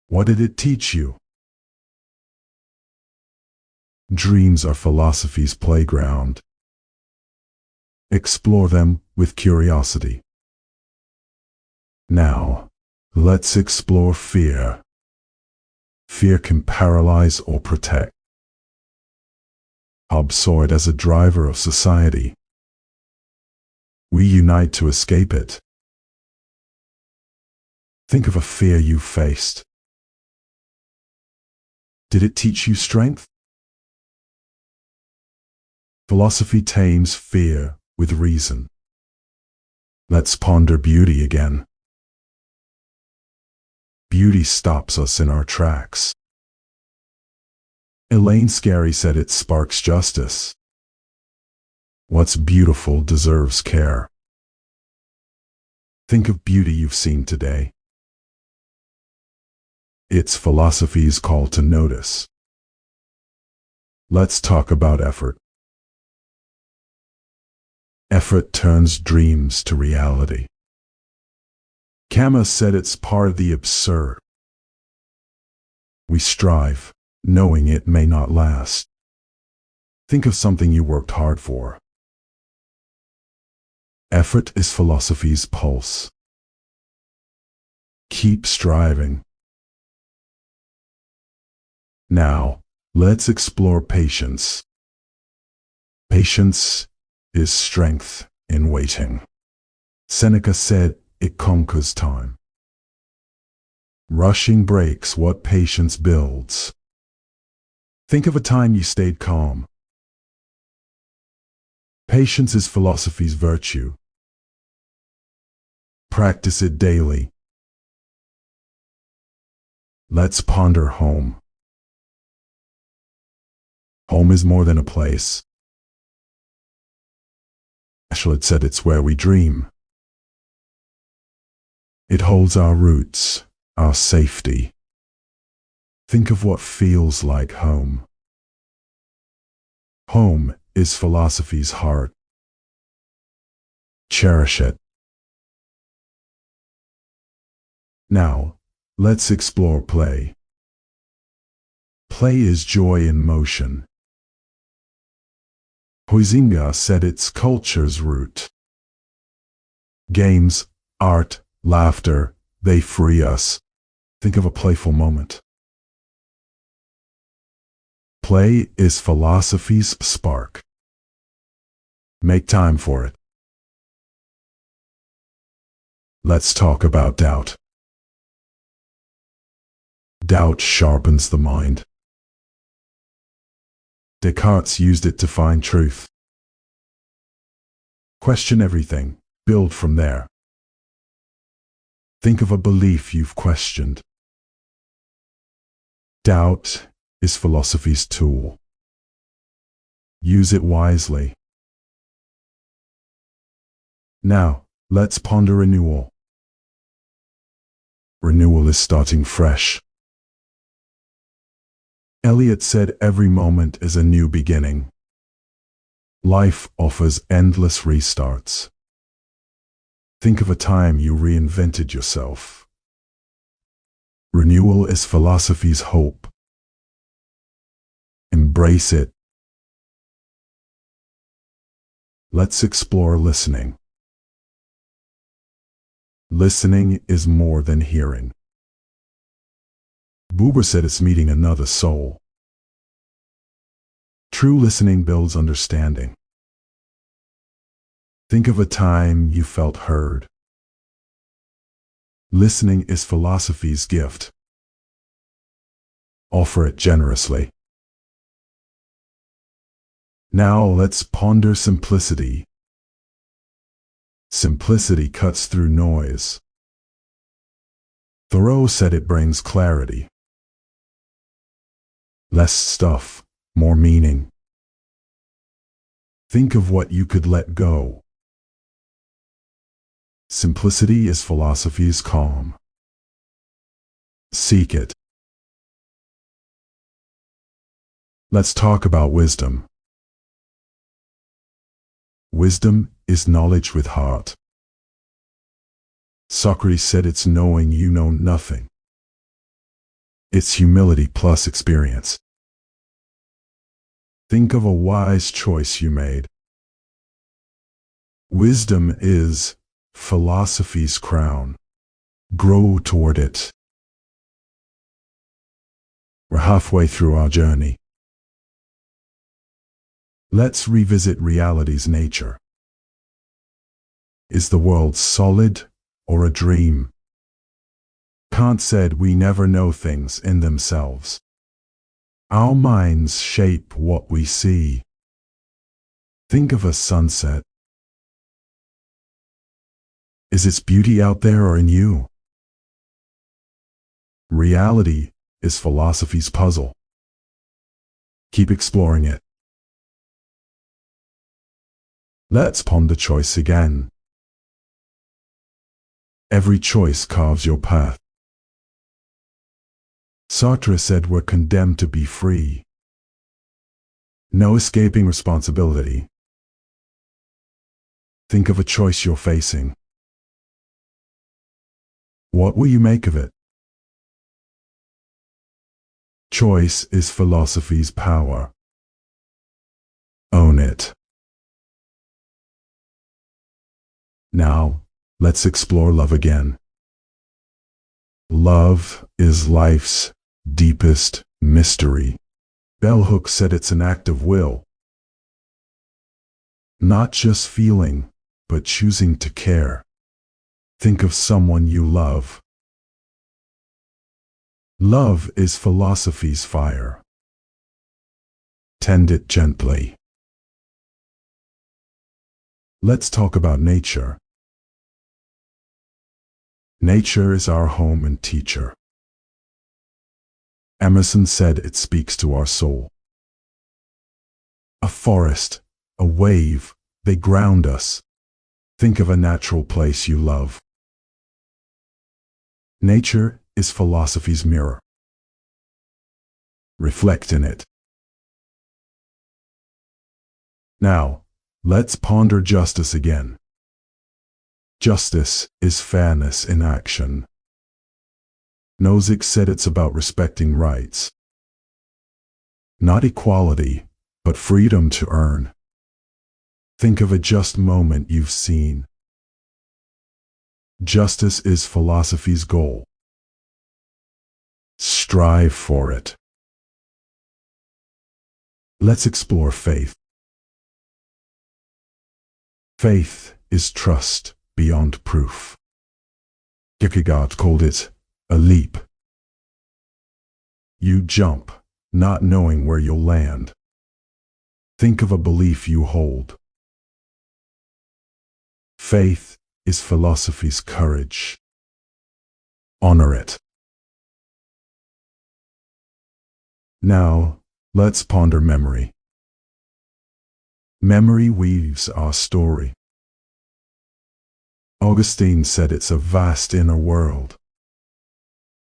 What did it teach you? Dreams are philosophy's playground. Explore them with curiosity. Now, let's explore fear. Fear can paralyze or protect. Hobbes saw it as a driver of society. We unite to escape it. Think of a fear you faced. Did it teach you strength? Philosophy tames fear with reason. Let's ponder beauty again. Beauty stops us in our tracks. Elaine Scarry said it sparks justice. What's beautiful deserves care. Think of beauty you've seen today. It's philosophy's call to notice. Let's talk about effort. Effort turns dreams to reality. Kama said it's part of the absurd. We strive, knowing it may not last. Think of something you worked hard for. Effort is philosophy's pulse. Keep striving. Now, let's explore patience. Patience is strength in waiting. Seneca said it conquers time. Rushing breaks what patience builds. Think of a time you stayed calm. Patience is philosophy's virtue. Practice it daily. Let's ponder home. Home is more than a place. Ashlet said it's where we dream. It holds our roots, our safety. Think of what feels like home. Home is philosophy's heart. Cherish it. Now, let's explore play. Play is joy in motion. Huizinga said it's culture's root. Games, art, laughter, they free us. Think of a playful moment. Play is philosophy's spark. Make time for it. Let's talk about doubt. Doubt sharpens the mind. Descartes used it to find truth. Question everything, build from there. Think of a belief you've questioned. Doubt is philosophy's tool. Use it wisely. Now, let's ponder renewal. Renewal is starting fresh. Eliot said every moment is a new beginning. Life offers endless restarts. Think of a time you reinvented yourself. Renewal is philosophy's hope. Embrace it. Let's explore listening. Listening is more than hearing. Buber said it's meeting another soul. True listening builds understanding. Think of a time you felt heard. Listening is philosophy's gift. Offer it generously. Now let's ponder simplicity. Simplicity cuts through noise. Thoreau said it brings clarity. Less stuff, more meaning. Think of what you could let go. Simplicity is philosophy's calm. Seek it. Let's talk about wisdom. Wisdom is knowledge with heart. Socrates said it's knowing you know nothing. It's humility plus experience. Think of a wise choice you made. Wisdom is philosophy's crown. Grow toward it. We're halfway through our journey. Let's revisit reality's nature. Is the world solid or a dream? Kant said we never know things in themselves. Our minds shape what we see. Think of a sunset. Is its beauty out there or in you? Reality is philosophy's puzzle. Keep exploring it. Let's ponder choice again. Every choice carves your path. Sartre said we're condemned to be free. No escaping responsibility. Think of a choice you're facing. What will you make of it? Choice is philosophy's power. Own it. Now, let's explore love again. Love is life's deepest mystery. Bell Hooks said it's an act of will. Not just feeling, but choosing to care. Think of someone you love. Love is philosophy's fire. Tend it gently. Let's talk about nature. Nature is our home and teacher. Emerson said it speaks to our soul. A forest, a wave, they ground us. Think of a natural place you love. Nature is philosophy's mirror. Reflect in it. Now, let's ponder justice again. Justice is fairness in action. Nozick said it's about respecting rights. Not equality, but freedom to earn. Think of a just moment you've seen. Justice is philosophy's goal. Strive for it. Let's explore faith. Faith is trust beyond proof. Kierkegaard called it a leap. You jump, not knowing where you'll land. Think of a belief you hold. Faith is philosophy's courage. Honor it. Now, let's ponder memory. Memory weaves our story. Augustine said it's a vast inner world.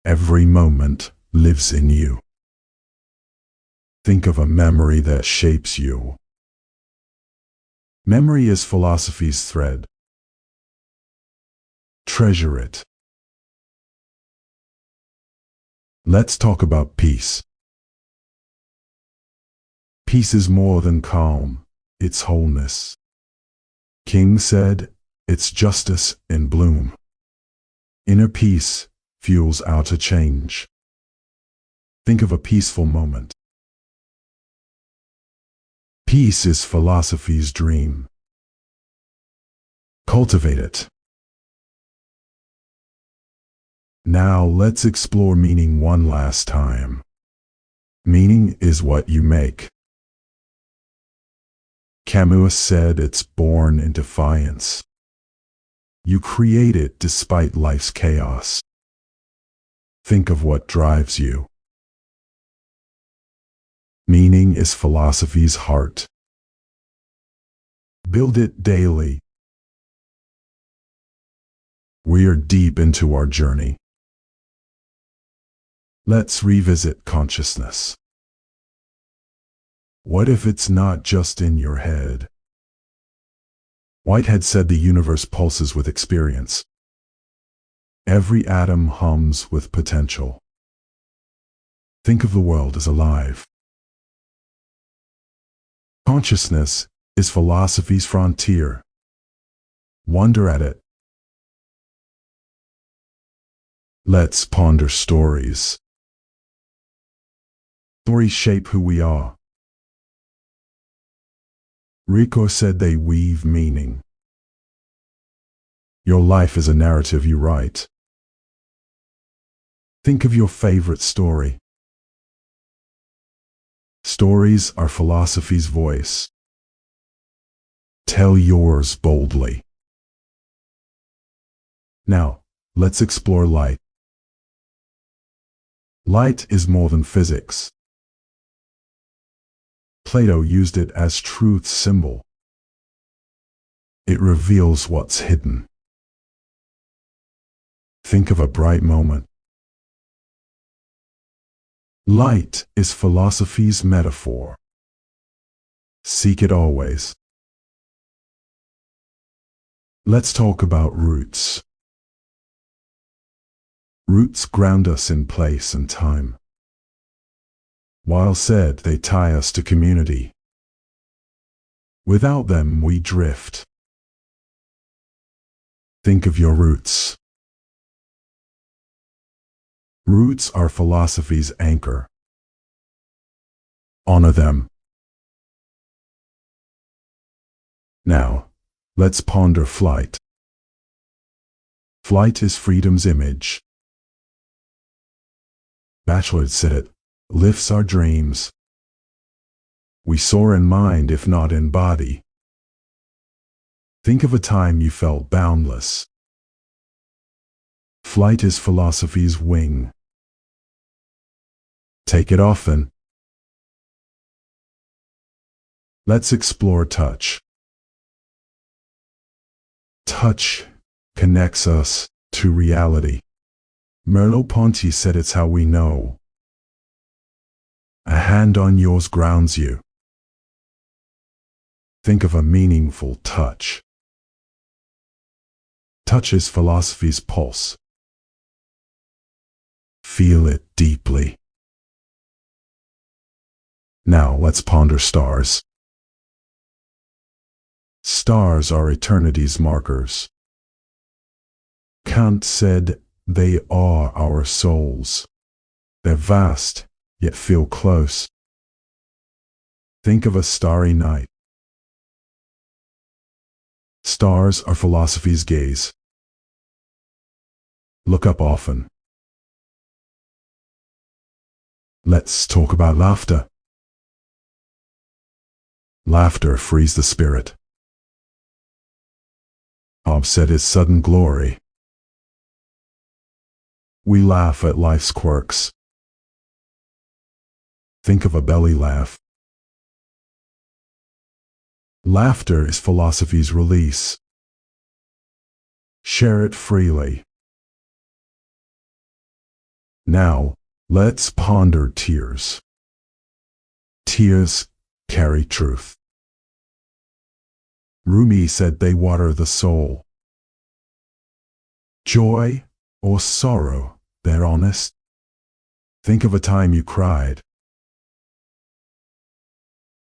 Every moment lives in you. Think of a memory that shapes you. Memory is philosophy's thread. Treasure it. Let's talk about peace. Peace is more than calm, it's wholeness. King said, it's justice in bloom. Inner peace fuels outer change. Think of a peaceful moment. Peace is philosophy's dream. Cultivate it. Now let's explore meaning one last time. Meaning is what you make. Camus said it's born in defiance. You create it despite life's chaos. Think of what drives you. Meaning is philosophy's heart. Build it daily. We are deep into our journey. Let's revisit consciousness. What if it's not just in your head? Whitehead said the universe pulses with experience. Every atom hums with potential. Think of the world as alive. Consciousness is philosophy's frontier. Wonder at it. Let's ponder stories. Stories shape who we are. Rico said they weave meaning. Your life is a narrative you write. Think of your favorite story. Stories are philosophy's voice. Tell yours boldly. Now, let's explore light. Light is more than physics. Plato used it as truth's symbol. It reveals what's hidden. Think of a bright moment. Light is philosophy's metaphor. Seek it always. Let's talk about roots. Roots ground us in place and time. While said, they tie us to community. Without them, we drift. Think of your roots. Roots are philosophy's anchor. Honor them. Now, let's ponder flight. Flight is freedom's image. Bachelard said it lifts our dreams. We soar in mind if not in body. Think of a time you felt boundless. Flight is philosophy's wing. Take it often. Let's explore touch. Touch connects us to reality. Merleau-Ponty said it's how we know. A hand on yours grounds you. Think of a meaningful touch. Touch is philosophy's pulse. Feel it deeply. Now let's ponder stars. Stars are eternity's markers. Kant said they are our souls. They're vast, yet feel close. Think of a starry night. Stars are philosophy's gaze. Look up often. Let's talk about laughter. Laughter frees the spirit. Hobbes said it's sudden glory. We laugh at life's quirks. Think of a belly laugh. Laughter is philosophy's release. Share it freely. Now, let's ponder tears. Tears carry truth. Rumi said they water the soul. Joy or sorrow, they're honest. Think of a time you cried.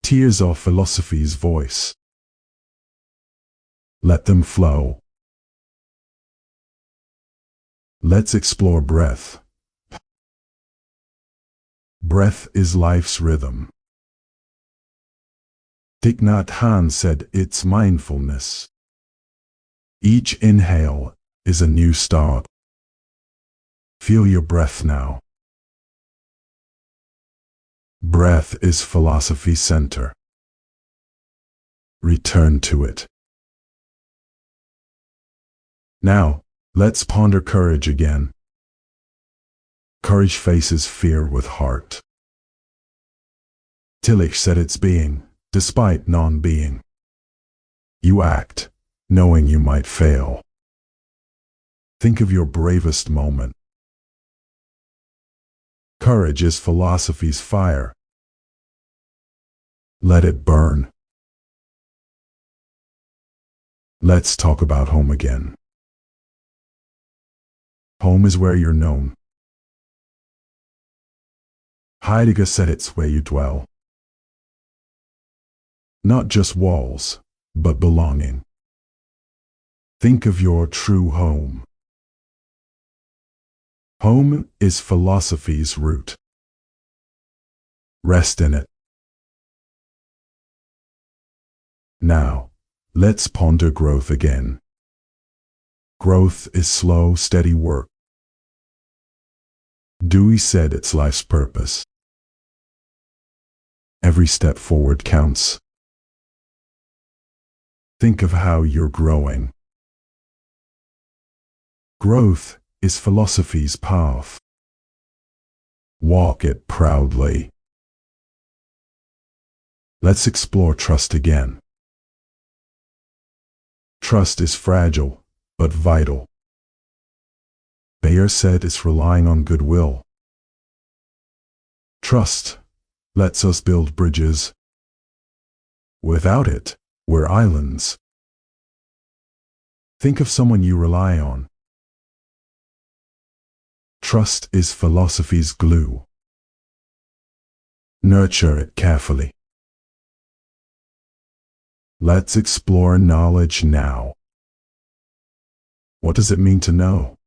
Tears are philosophy's voice. Let them flow. Let's explore breath. Breath is life's rhythm. Thich Nhat Hanh said it's mindfulness. Each inhale is a new start. Feel your breath now. Breath is philosophy's center. Return to it. Now, let's ponder courage again. Courage faces fear with heart. Tillich said it's being, despite non-being. You act, knowing you might fail. Think of your bravest moment. Courage is philosophy's fire. Let it burn. Let's talk about home again. Home is where you're known. Heidegger said it's where you dwell. Not just walls, but belonging. Think of your true home. Home is philosophy's root. Rest in it. Now, let's ponder growth again. Growth is slow, steady work. Dewey said it's life's purpose. Every step forward counts. Think of how you're growing. Growth is philosophy's path. Walk it proudly. Let's explore trust again. Trust is fragile, but vital. Bayer said it's relying on goodwill. Trust lets us build bridges. Without it, we're islands. Think of someone you rely on. Trust is philosophy's glue. Nurture it carefully. Let's explore knowledge now. What does it mean to know?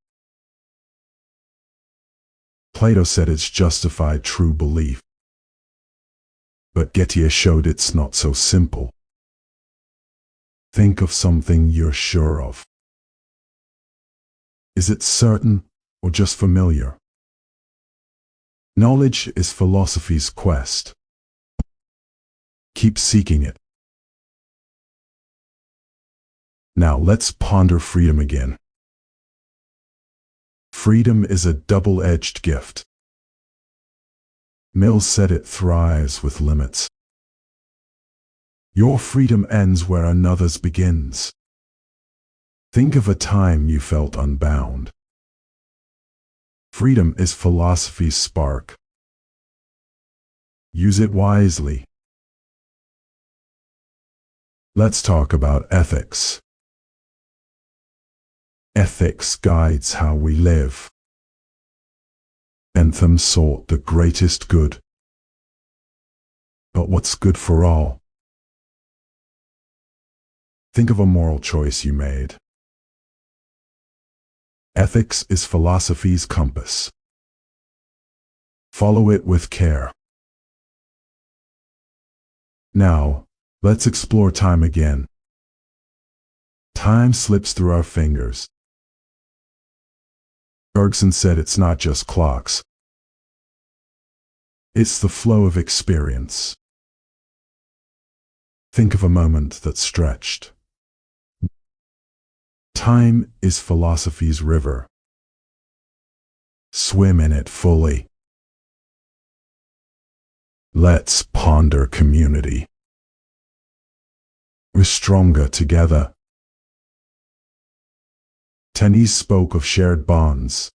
Plato said it's justified true belief. But Gettier showed it's not so simple. Think of something you're sure of. Is it certain or just familiar? Knowledge is philosophy's quest. Keep seeking it. Now let's ponder freedom again. Freedom is a double-edged gift. Mill said it thrives with limits. Your freedom ends where another's begins. Think of a time you felt unbound. Freedom is philosophy's spark. Use it wisely. Let's talk about ethics. Ethics guides how we live. Bentham sought the greatest good. But what's good for all? Think of a moral choice you made. Ethics is philosophy's compass. Follow it with care. Now, let's explore time again. Time slips through our fingers. Bergson said it's not just clocks. It's the flow of experience. Think of a moment that stretched. Time is philosophy's river. Swim in it fully. Let's ponder community. We're stronger together. Tennyson spoke of shared bonds.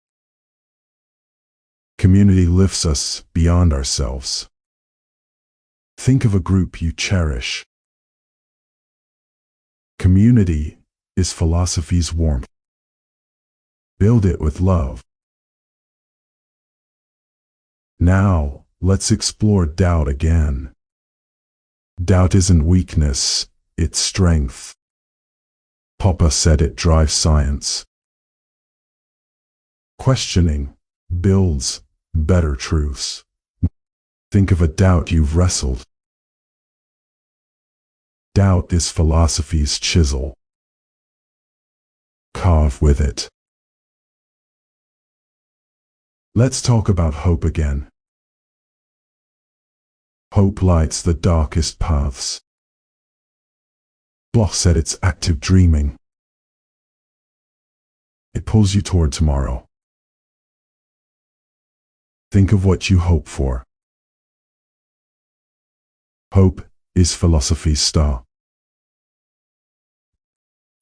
Community lifts us beyond ourselves. Think of a group you cherish. Community is philosophy's warmth. Build it with love. Now, let's explore doubt again. Doubt isn't weakness, it's strength. Popper said it drives science. Questioning builds better truths. Think of a doubt you've wrestled. Doubt is philosophy's chisel. Carve with it. Let's talk about hope again. Hope lights the darkest paths. Bloch said it's active dreaming. It pulls you toward tomorrow. Think of what you hope for. Hope is philosophy's star.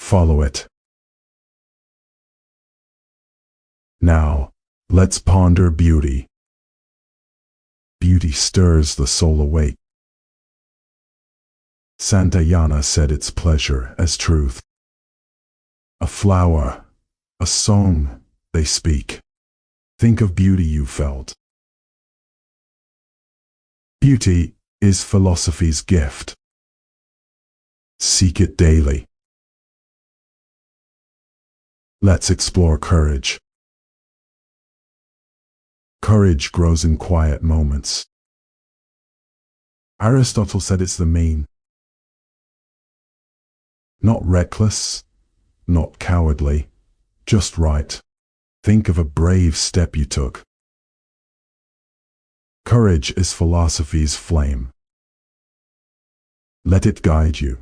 Follow it. Now, let's ponder beauty. Beauty stirs the soul awake. Santayana said it's pleasure as truth. A flower, a song, they speak. Think of beauty you felt. Beauty is philosophy's gift. Seek it daily. Let's explore courage. Courage grows in quiet moments. Aristotle said it's the mean. Not reckless, not cowardly, just right. Think of a brave step you took. Courage is philosophy's flame. Let it guide you.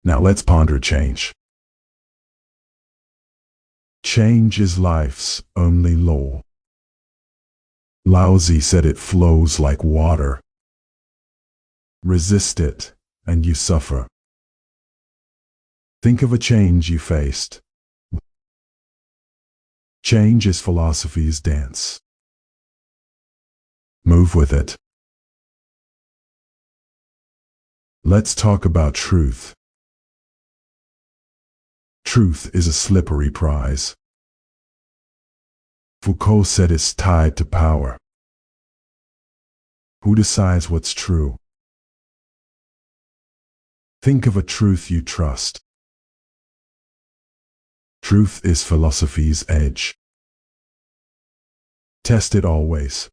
Now let's ponder change. Change is life's only law. Lao Tzu said it flows like water. Resist it, and you suffer. Think of a change you faced. Change is philosophy's dance. Move with it. Let's talk about truth. Truth is a slippery prize. Foucault said it's tied to power. Who decides what's true? Think of a truth you trust. Truth is philosophy's edge. Test it always.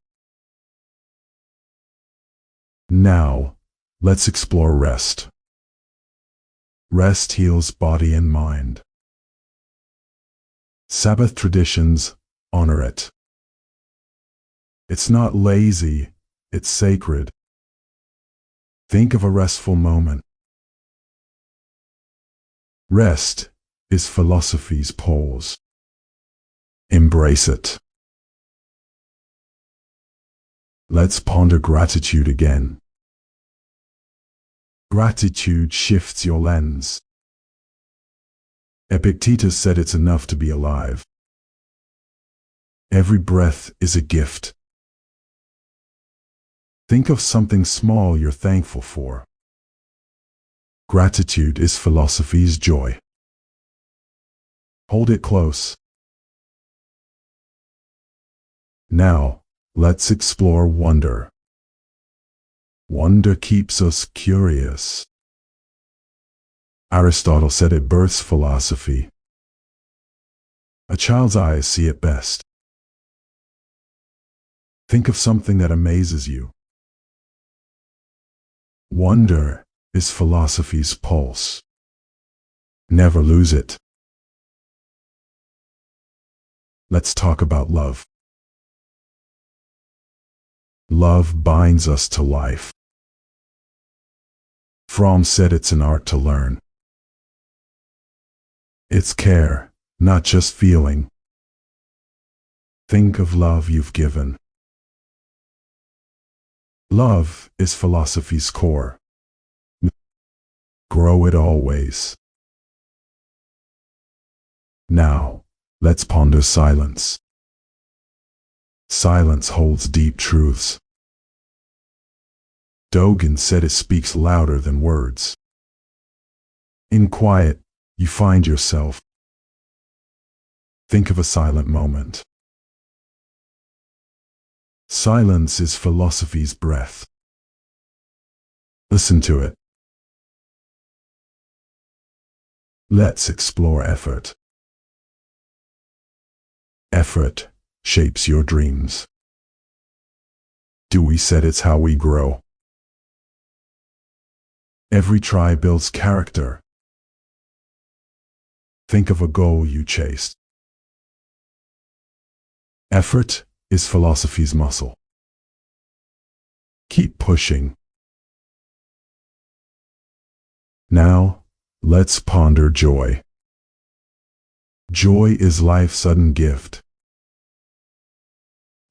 Now, let's explore rest. Rest heals body and mind. Sabbath traditions honor it. It's not lazy, it's sacred. Think of a restful moment. Rest is philosophy's pause. Embrace it. Let's ponder gratitude again. Gratitude shifts your lens. Epictetus said it's enough to be alive. Every breath is a gift. Think of something small you're thankful for. Gratitude is philosophy's joy. Hold it close. Now, let's explore wonder. Wonder keeps us curious. Aristotle said it births philosophy. A child's eyes see it best. Think of something that amazes you. Wonder is philosophy's pulse. Never lose it. Let's talk about love. Love binds us to life. Fromm said it's an art to learn. It's care, not just feeling. Think of love you've given. Love is philosophy's core. Grow it always. Now, let's ponder silence. Silence holds deep truths. Dogen said it speaks louder than words. In quiet, you find yourself. Think of a silent moment. Silence is philosophy's breath. Listen to it. Let's explore effort. Effort shapes your dreams. Dewey said it's how we grow. Every try builds character. Think of a goal you chased. Effort is philosophy's muscle. Keep pushing. Now, let's ponder joy. Joy is life's sudden gift.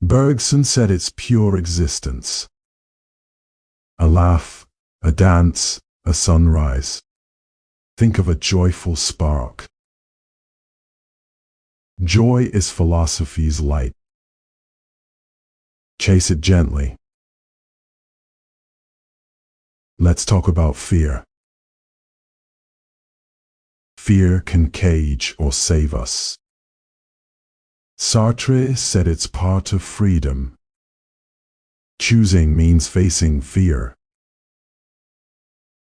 Bergson said it's pure existence. A laugh, a dance, a sunrise. Think of a joyful spark. Joy is philosophy's light. Chase it gently. Let's talk about fear. Fear can cage or save us. Sartre said it's part of freedom. Choosing means facing fear.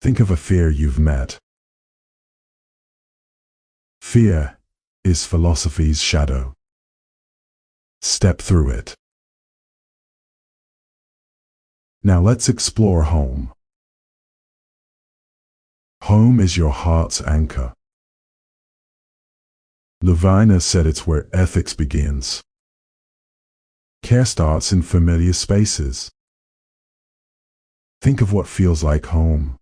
Think of a fear you've met. Fear is philosophy's shadow. Step through it. Now let's explore home. Home is your heart's anchor. Levinas said it's where ethics begins. Care starts in familiar spaces. Think of what feels like home.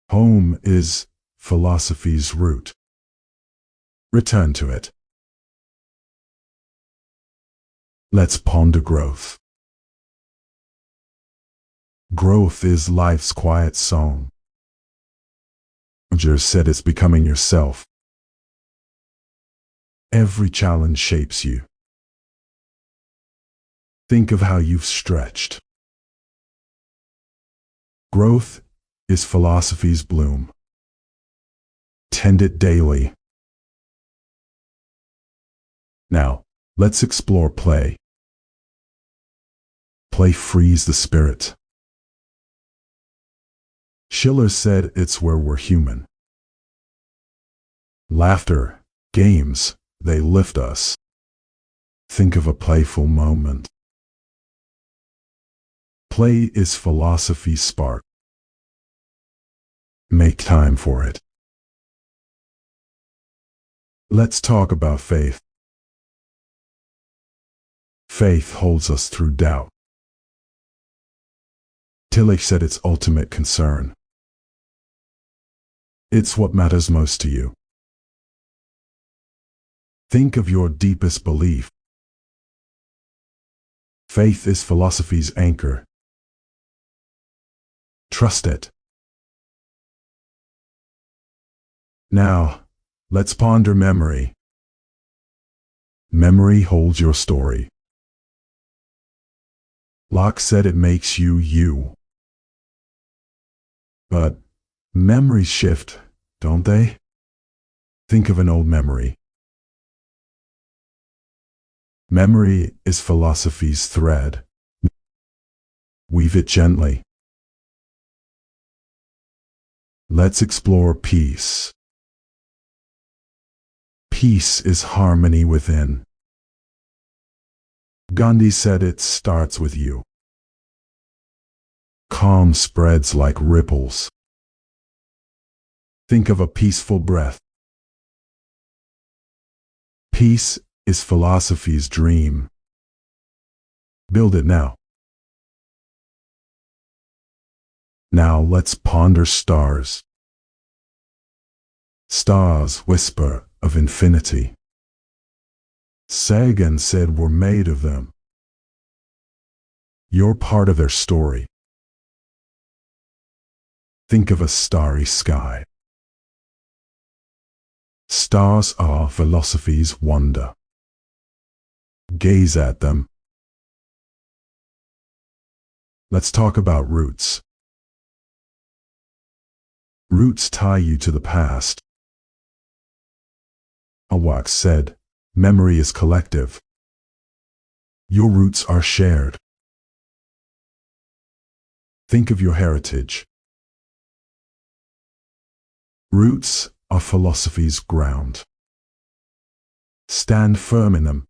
Home is philosophy's root. Return to it. Let's ponder growth. Growth is life's quiet song. Roger said it's becoming yourself. Every challenge shapes you. Think of how you've stretched. Growth is philosophy's bloom. Tend it daily. Now, let's explore play. Play frees the spirit. Schiller said it's where we're human. Laughter, games, they lift us. Think of a playful moment. Play is philosophy's spark. Make time for it. Let's talk about faith. Faith holds us through doubt. Tillich said it's ultimate concern. It's what matters most to you. Think of your deepest belief. Faith is philosophy's anchor. Trust it. Now, let's ponder memory. Memory holds your story. Locke said it makes you you. But memories shift, don't they? Think of an old memory. Memory is philosophy's thread. Weave it gently. Let's explore peace. Peace is harmony within. Gandhi said it starts with you. Calm spreads like ripples. Think of a peaceful breath. Peace is philosophy's dream. Build it now. Now let's ponder stars. Stars whisper of infinity. Sagan said we're made of them. You're part of their story. Think of a starry sky. Stars are philosophy's wonder. Gaze at them. Let's talk about roots. Roots tie you to the past. Awak said, memory is collective. Your roots are shared. Think of your heritage. Roots are philosophy's ground. Stand firm in them.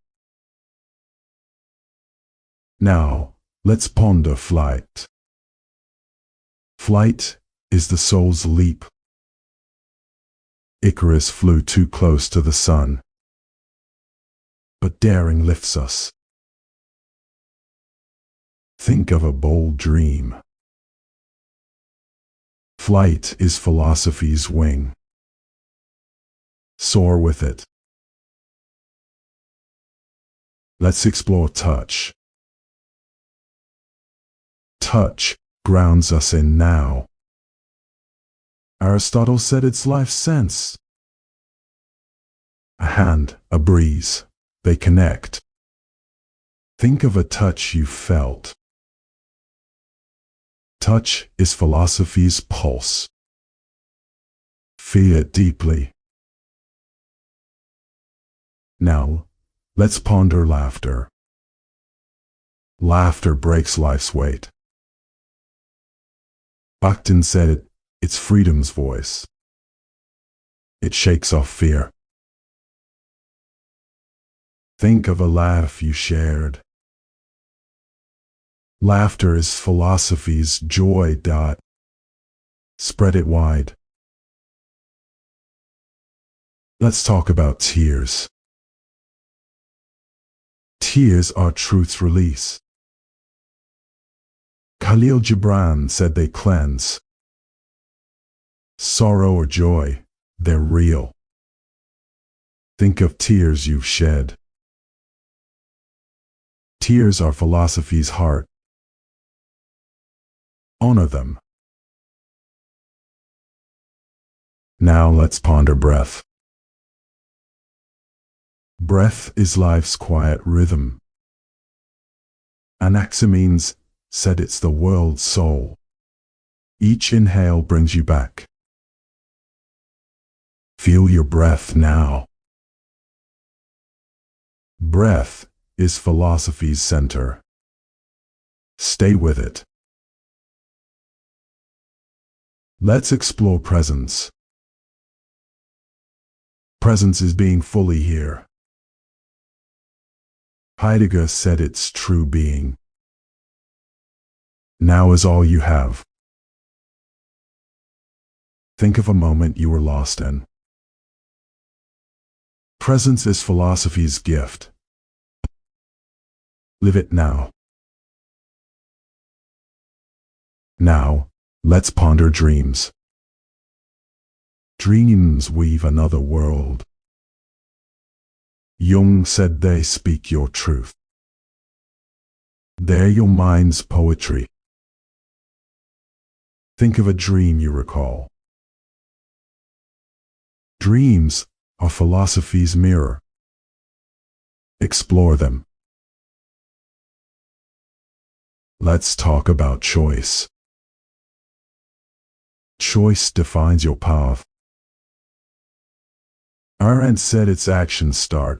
Now, let's ponder flight. Flight is the soul's leap. Icarus flew too close to the sun. But daring lifts us. Think of a bold dream. Flight is philosophy's wing. Soar with it. Let's explore touch. Touch grounds us in now. Aristotle said it's life's sense. A hand, a breeze, they connect. Think of a touch you felt. Touch is philosophy's pulse. Feel it deeply. Now, let's ponder laughter. Laughter breaks life's weight. Bakhtin said it's freedom's voice. It shakes off fear. Think of a laugh you shared. Laughter is philosophy's joy. Spread it wide. Let's talk about tears. Tears are truth's release. Khalil Gibran said they cleanse. Sorrow or joy, they're real. Think of tears you've shed. Tears are philosophy's heart. Honor them. Now let's ponder breath. Breath is life's quiet rhythm. Anaximenes said it's the world's soul. Each inhale brings you back. Feel your breath now. Breath is philosophy's center. Stay with it. Let's explore presence. Presence is being fully here. Heidegger said it's true being. Now is all you have. Think of a moment you were lost in. Presence is philosophy's gift. Live it now. Now, let's ponder dreams. Dreams weave another world. Jung said they speak your truth. They're your mind's poetry. Think of a dream you recall. Dreams are philosophy's mirror. Explore them. Let's talk about choice. Choice defines your path. Arendt said its actions start.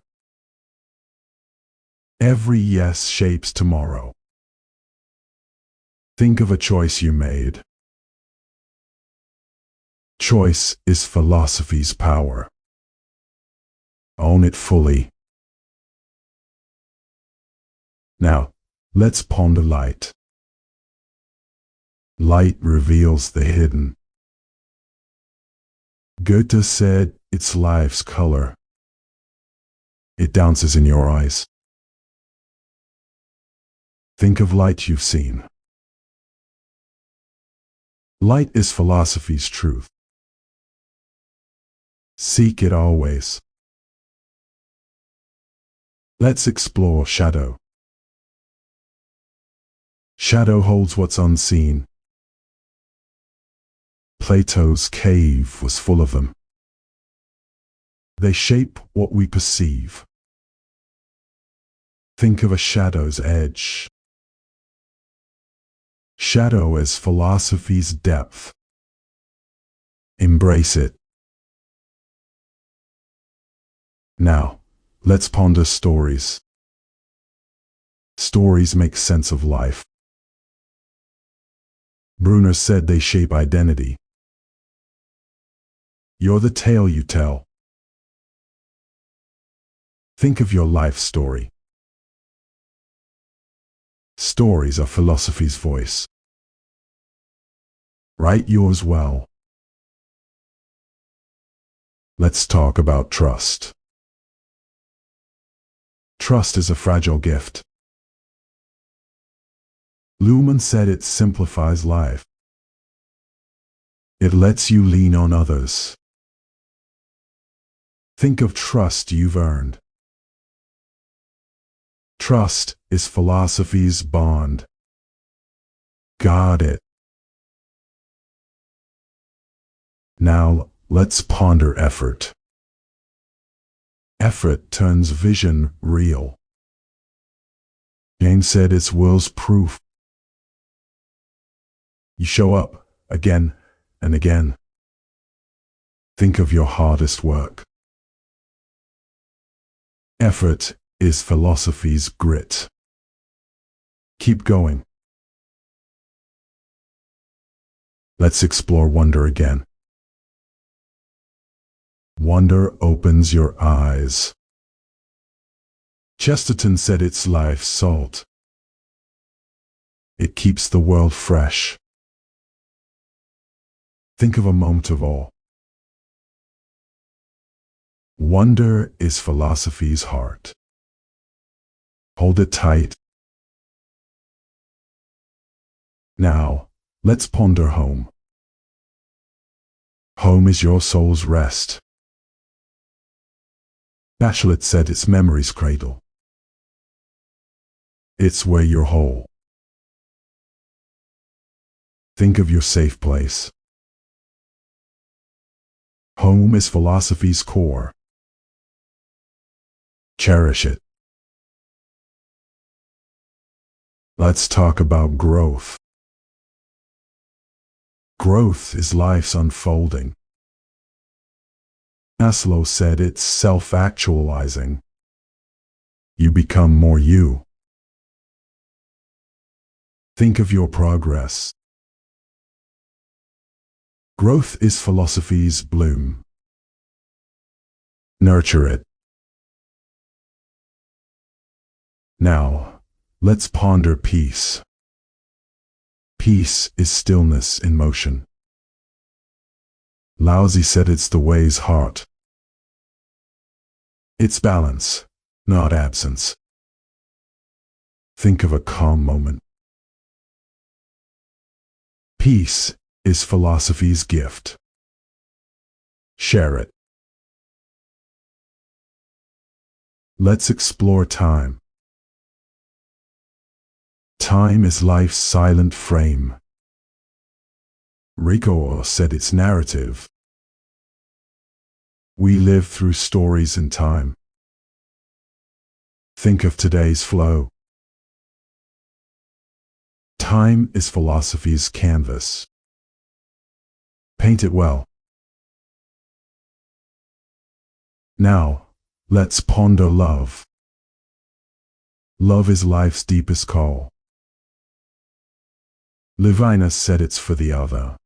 Every yes shapes tomorrow. Think of a choice you made. Choice is philosophy's power. Own it fully. Now, let's ponder light. Light reveals the hidden. Goethe said it's life's color. It dances in your eyes. Think of light you've seen. Light is philosophy's truth. Seek it always. Let's explore shadow. Shadow holds what's unseen. Plato's cave was full of them. They shape what we perceive. Think of a shadow's edge. Shadow is philosophy's depth. Embrace it. Now, let's ponder stories. Stories make sense of life. Bruner said they shape identity. You're the tale you tell. Think of your life story. Stories are philosophy's voice. Write yours well. Let's talk about trust. Trust is a fragile gift. Luhmann said it simplifies life. It lets you lean on others. Think of trust you've earned. Trust is philosophy's bond. Guard it. Now, let's ponder effort. Effort turns vision real. Jane said it's will's proof. You show up again and again. Think of your hardest work. Effort is philosophy's grit. Keep going. Let's explore wonder again. Wonder opens your eyes. Chesterton said it's life's salt. It keeps the world fresh. Think of a moment of awe. Wonder is philosophy's heart. Hold it tight. Now, let's ponder home. Home is your soul's rest. Bachelet said it's memory's cradle. It's where you're whole. Think of your safe place. Home is philosophy's core. Cherish it. Let's talk about growth. Growth is life's unfolding. Maslow said it's self-actualizing. You become more you. Think of your progress. Growth is philosophy's bloom. Nurture it. Now, let's ponder peace. Peace is stillness in motion. Laozi said it's the way's heart. It's balance, not absence. Think of a calm moment. Peace is philosophy's gift. Share it. Let's explore time. Time is life's silent frame. Rico said it's narrative. We live through stories in time. Think of today's flow. Time is philosophy's canvas. Paint it well. Now, let's ponder love. Love is life's deepest call. Levinas said it's for the other.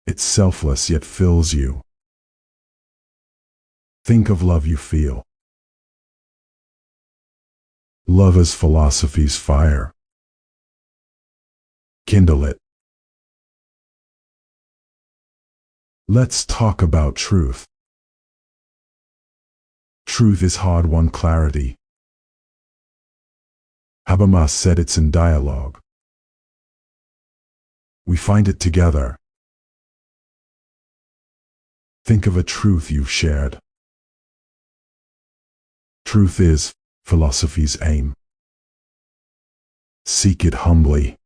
It's selfless yet fills you. Think of love you feel. Love is philosophy's fire. Kindle it. Let's talk about truth. Truth is hard-won clarity. Habermas said it's in dialogue. We find it together. Think of a truth you've shared. Truth is philosophy's aim. Seek it humbly.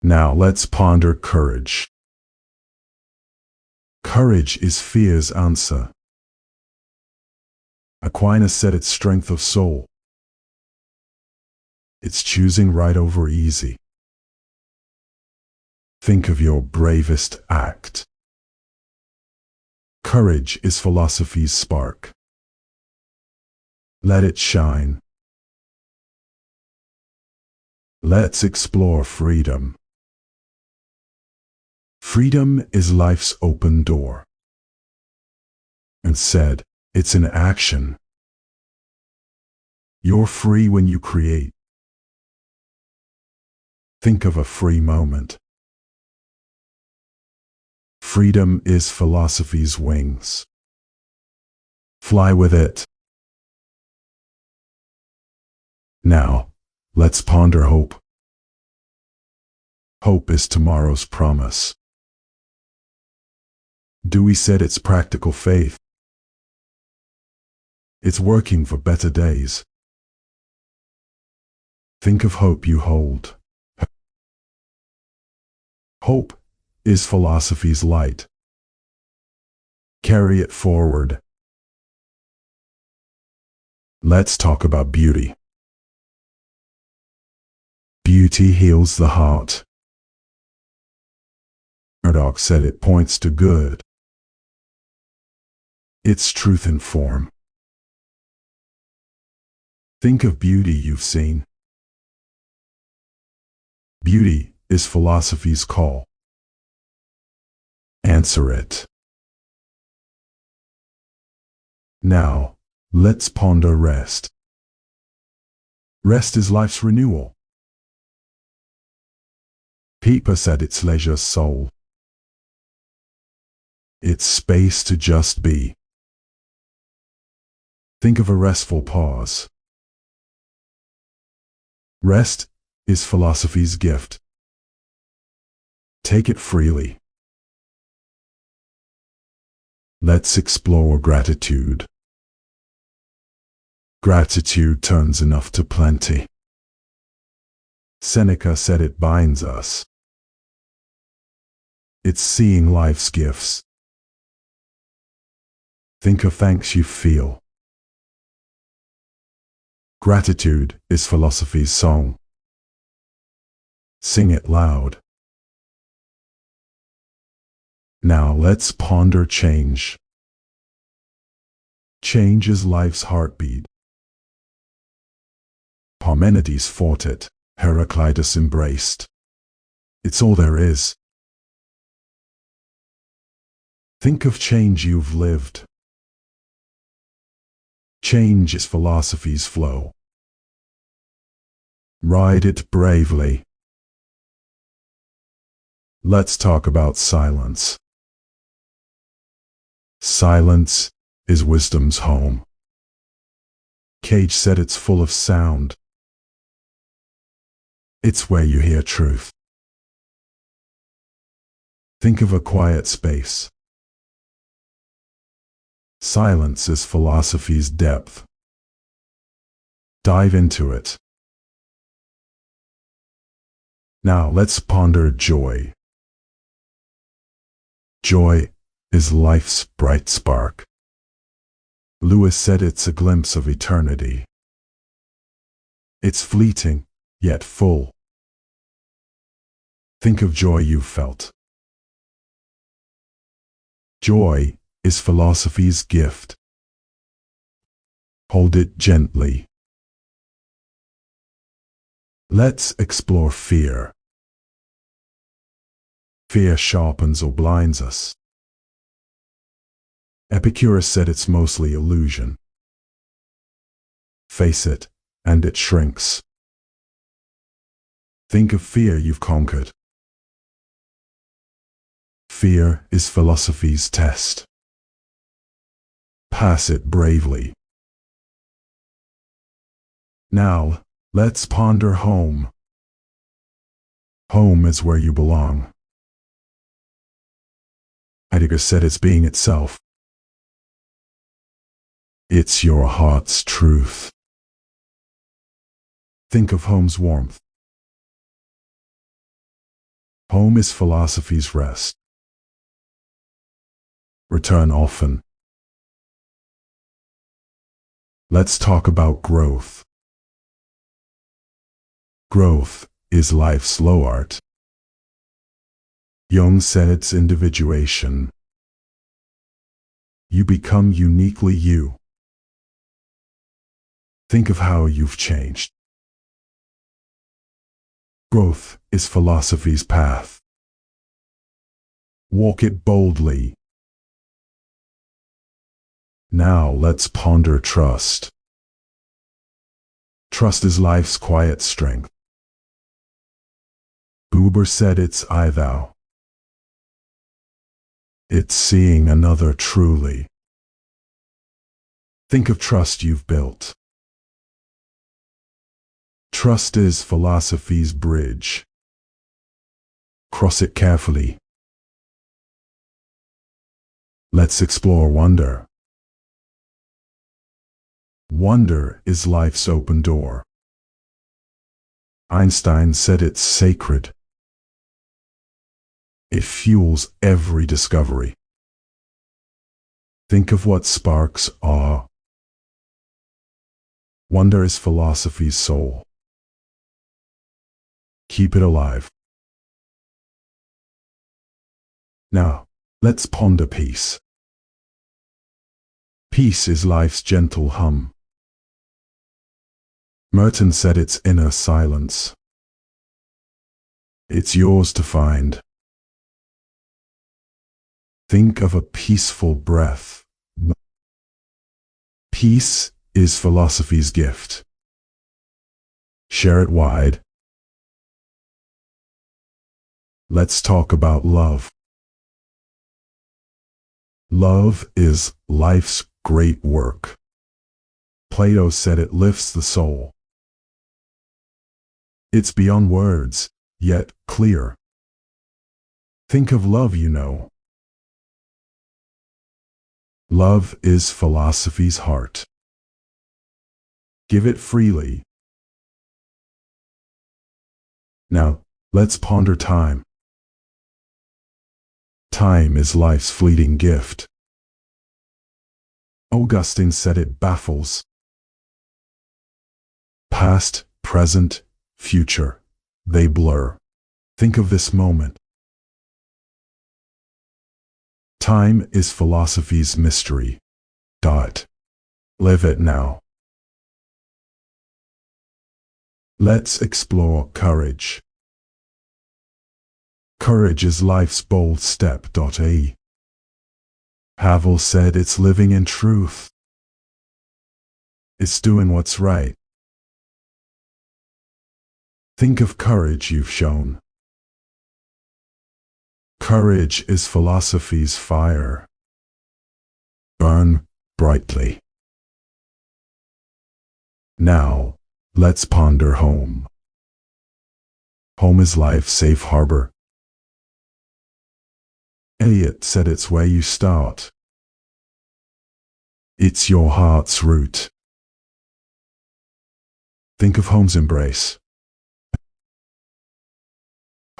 Now let's ponder courage. Courage is fear's answer. Aquinas said it's strength of soul. It's choosing right over easy. Think of your bravest act. Courage is philosophy's spark. Let it shine. Let's explore freedom. Freedom is life's open door. And said, it's in action. You're free when you create. Think of a free moment. Freedom is philosophy's wings. Fly with it. Now, let's ponder hope. Hope is tomorrow's promise. Dewey said it's practical faith. It's working for better days. Think of hope you hold. Hope is philosophy's light. Carry it forward. Let's talk about beauty. Beauty heals the heart. Murdoch said it points to good. It's truth in form. Think of beauty you've seen. Beauty is philosophy's call. Answer it. Now, let's ponder rest. Rest is life's renewal. Pieper said it's leisure's soul. It's space to just be. Think of a restful pause. Rest is philosophy's gift. Take it freely. Let's explore gratitude. Gratitude turns enough to plenty. Seneca said it binds us. It's seeing life's gifts. Think of thanks you feel. Gratitude is philosophy's song. Sing it loud. Now let's ponder change. Change is life's heartbeat. Parmenides fought it, Heraclitus embraced. It's all there is. Think of change you've lived. Change is philosophy's flow. Ride it bravely. Let's talk about silence. Silence is wisdom's home. Cage said it's full of sound. It's where you hear truth. Think of a quiet space. Silence is philosophy's depth. Dive into it. Now let's ponder joy. Joy is life's bright spark. Lewis said it's a glimpse of eternity. It's fleeting, yet full. Think of joy you've felt. Joy is philosophy's gift. Hold it gently. Let's explore fear. Fear sharpens or blinds us. Epicurus said it's mostly illusion. Face it, and it shrinks. Think of fear you've conquered. Fear is philosophy's test. Pass it bravely. Now, let's ponder home. Home is where you belong. Heidegger said it's being itself. It's your heart's truth. Think of home's warmth. Home is philosophy's rest. Return often. Let's talk about growth. Growth is life's slow art. Jung said it's individuation. You become uniquely you. Think of how you've changed. Growth is philosophy's path. Walk it boldly. Now let's ponder trust. Trust is life's quiet strength. Buber said it's I thou. It's seeing another truly. Think of trust you've built. Trust is philosophy's bridge. Cross it carefully. Let's explore wonder. Wonder is life's open door. Einstein said it's sacred. It fuels every discovery. Think of what sparks awe. Wonder is philosophy's soul. Keep it alive. Now, let's ponder peace. Peace is life's gentle hum. Merton said it's inner silence. It's yours to find. Think of a peaceful breath. Peace is philosophy's gift. Share it wide. Let's talk about love. Love is life's great work. Plato said it lifts the soul. It's beyond words, yet clear. Think of love you know. Love is philosophy's heart. Give it freely. Now, let's ponder time. Time is life's fleeting gift. Augustine said it baffles. Past, present, future, they blur. Think of this moment. Time is philosophy's mystery. Live it now. Let's explore courage. Courage is life's bold step. Havel said it's living in truth. It's doing what's right. Think of courage you've shown. Courage is philosophy's fire. Burn brightly. Now, let's ponder home. Home is life's safe harbor. Eliot said it's where you start. It's your heart's root. Think of home's embrace.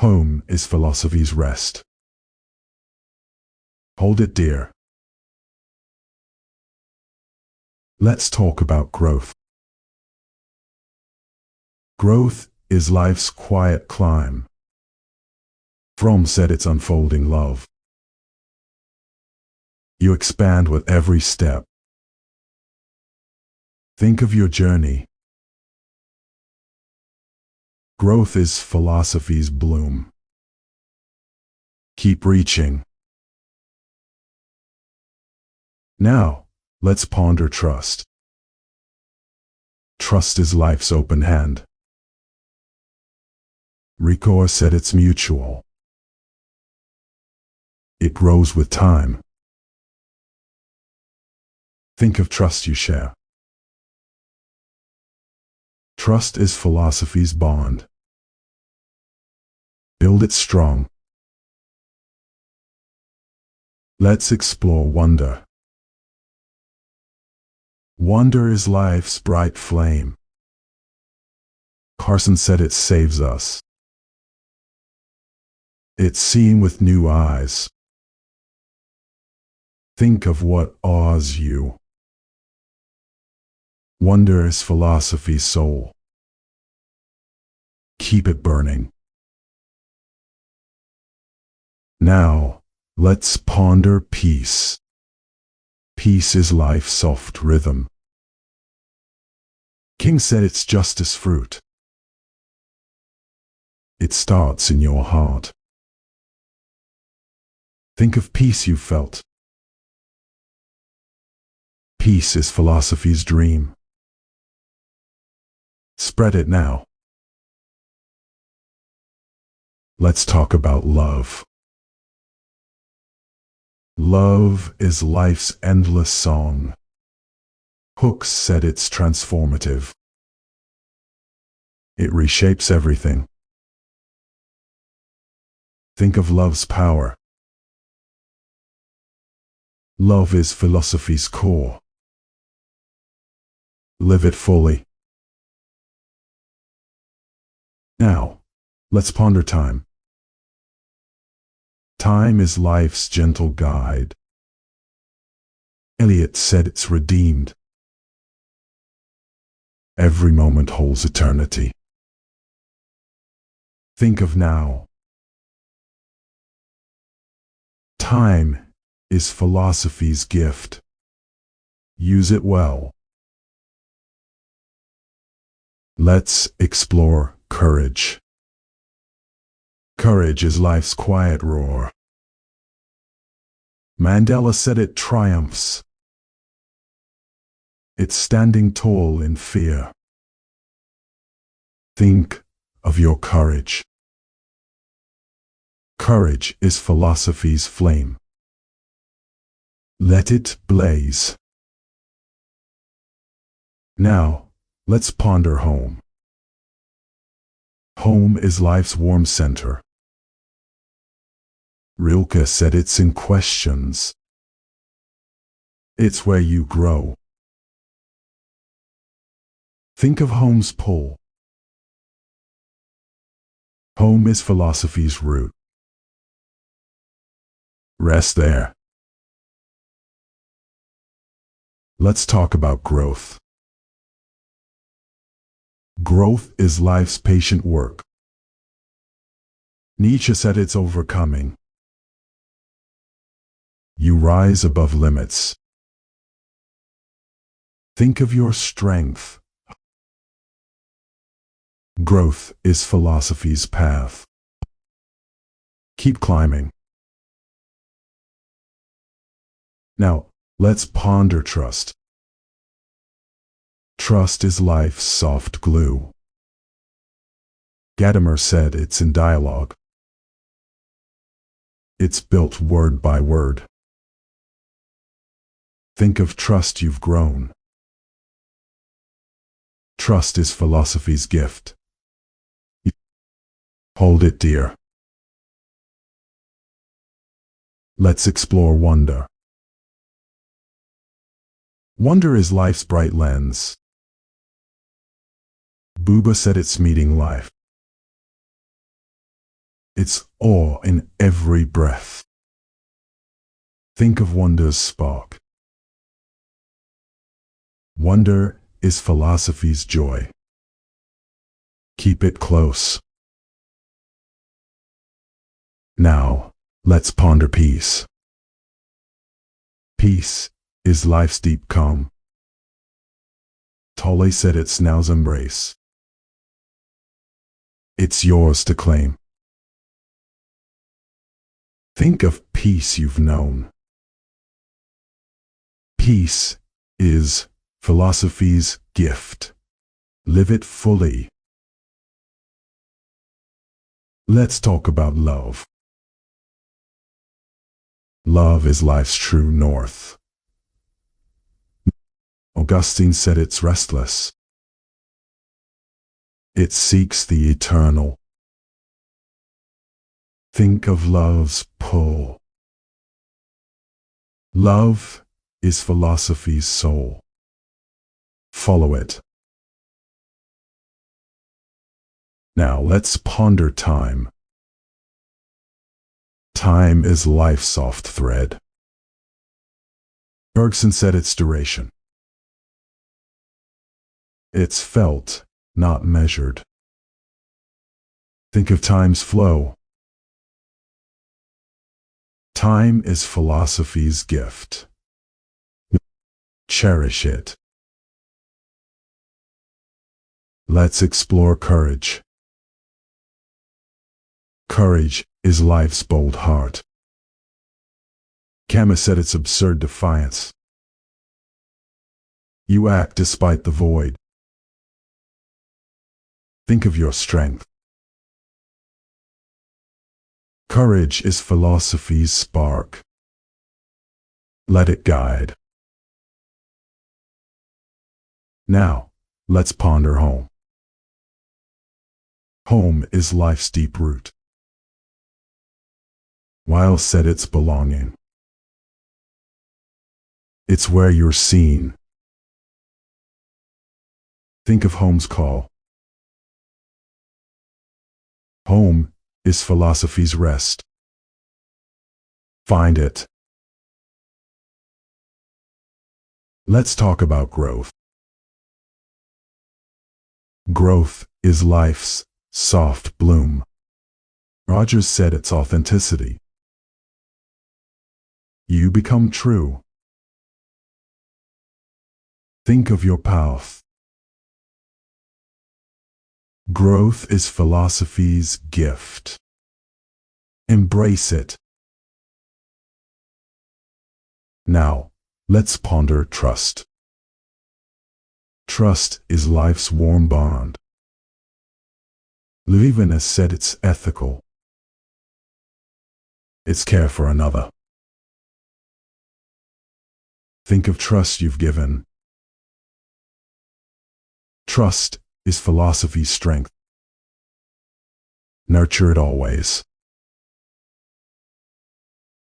Home is philosophy's rest. Hold it dear. Let's talk about growth. Growth is life's quiet climb. Fromm said it's unfolding love. You expand with every step. Think of your journey. Growth is philosophy's bloom. Keep reaching. Now, let's ponder trust. Trust is life's open hand. Ricoeur said it's mutual. It grows with time. Think of trust you share. Trust is philosophy's bond. Build it strong. Let's explore wonder. Wonder is life's bright flame. Carson said it saves us. It's seeing with new eyes. Think of what awes you. Wonder is philosophy's soul. Keep it burning. Now, let's ponder peace. Peace is life's soft rhythm. King said it's justice fruit. It starts in your heart. Think of peace you felt. Peace is philosophy's dream. Spread it now. Let's talk about love. Love is life's endless song. Hooks said it's transformative. It reshapes everything. Think of love's power. Love is philosophy's core. Live it fully. Now, let's ponder time. Time is life's gentle guide. Eliot said it's redeemed. Every moment holds eternity. Think of now. Time is philosophy's gift. Use it well. Let's explore courage. Courage is life's quiet roar. Mandela said it triumphs. It's standing tall in fear. Think of your courage. Courage is philosophy's flame. Let it blaze. Now, let's ponder home. Home is life's warm center. Rilke said it's in questions. It's where you grow. Think of home's pull. Home is philosophy's root. Rest there. Let's talk about growth. Growth is life's patient work. Nietzsche said it's overcoming. You rise above limits. Think of your strength. Growth is philosophy's path. Keep climbing. Now, let's ponder trust. Trust is life's soft glue. Gadamer said it's in dialogue. It's built word by word. Think of trust you've grown. Trust is philosophy's gift. Hold it dear. Let's explore wonder. Wonder is life's bright lens. Buber said it's meeting life. It's awe in every breath. Think of wonder's spark. Wonder is philosophy's joy. Keep it close. Now, let's ponder peace. Peace is life's deep calm. Tolle said it's now's embrace. It's yours to claim. Think of peace you've known. Peace is philosophy's gift. Live it fully. Let's talk about love. Love is life's true north. Augustine said it's restless. It seeks the eternal. Think of love's pull. Love is philosophy's soul. Follow it. Now let's ponder time. Time is life's soft thread. Bergson said its duration. It's felt, not measured. Think of time's flow. Time is philosophy's gift. Cherish it. Let's explore courage. Courage is life's bold heart. Camus said it's absurd defiance. You act despite the void. Think of your strength. Courage is philosophy's spark. Let it guide. Now, let's ponder home. Home is life's deep root. Weil said it's belonging. It's where you're seen. Think of home's call. Home is philosophy's rest. Find it. Let's talk about growth. Growth is life's soft bloom. Rogers said it's authenticity. You become true. Think of your path. Growth is philosophy's gift. Embrace it. Now, let's ponder trust. Trust is life's warm bond. Levinas said it's ethical. It's care for another. Think of trust you've given. Trust is philosophy's strength. Nurture it always.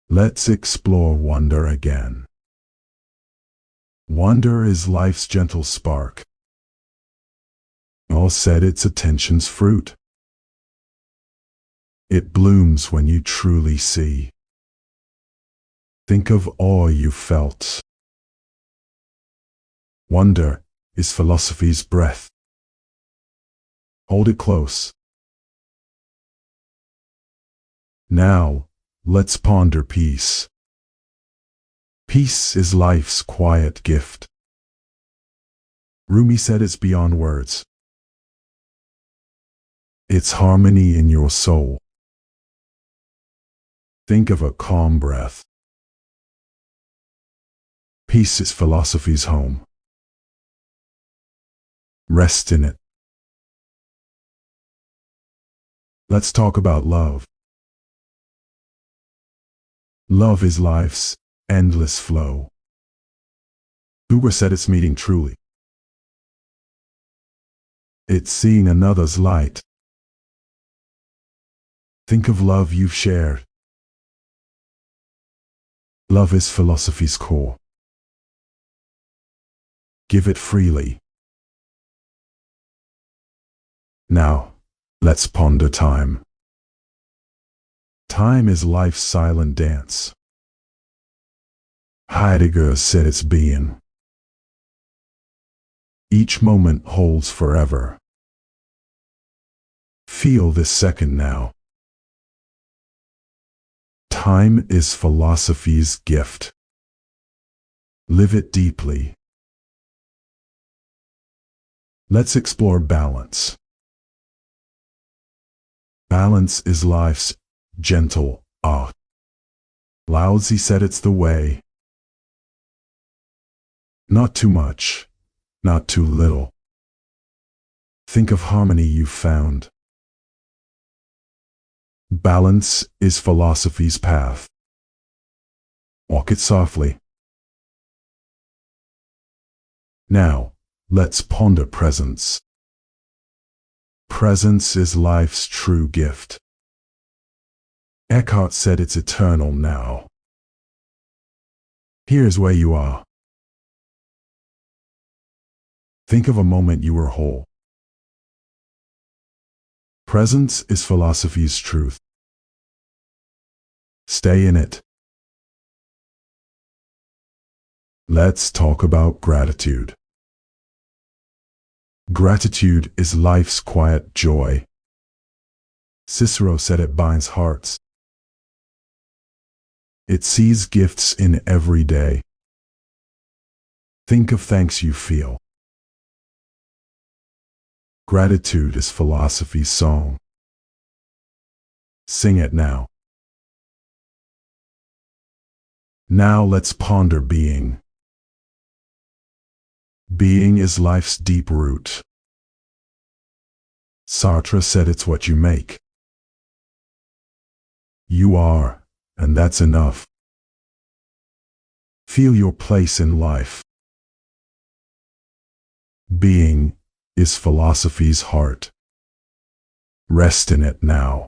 Let's explore wonder again. Wonder is life's gentle spark. All said it's attention's fruit. It blooms when you truly see. Think of awe you felt. Wonder is philosophy's breath. Hold it close. Now, let's ponder peace. Peace is life's quiet gift. Rumi said it's beyond words. It's harmony in your soul. Think of a calm breath. Peace is philosophy's home. Rest in it. Let's talk about love. Love is life's endless flow. Buber said it's meeting truly. It's seeing another's light. Think of love you've shared. Love is philosophy's core. Give it freely. Now, let's ponder time. Time is life's silent dance. Heidegger said it's being. Each moment holds forever. Feel this second now. Time is philosophy's gift. Live it deeply. Let's explore balance. Balance is life's gentle art. Lao-Tzu said it's the way. Not too much, not too little. Think of harmony you've found. Balance is philosophy's path. Walk it softly. Now, let's ponder presence. Presence is life's true gift. Eckhart said it's eternal now. Here's where you are. Think of a moment you were whole. Presence is philosophy's truth. Stay in it. Let's talk about gratitude. Gratitude is life's quiet joy. Cicero said it binds hearts. It sees gifts in every day. Think of thanks you feel. Gratitude is philosophy's song. Sing it now. Now let's ponder being. Being is life's deep root. Sartre said it's what you make. You are, and that's enough. Feel your place in life. Being is philosophy's heart. Rest in it now.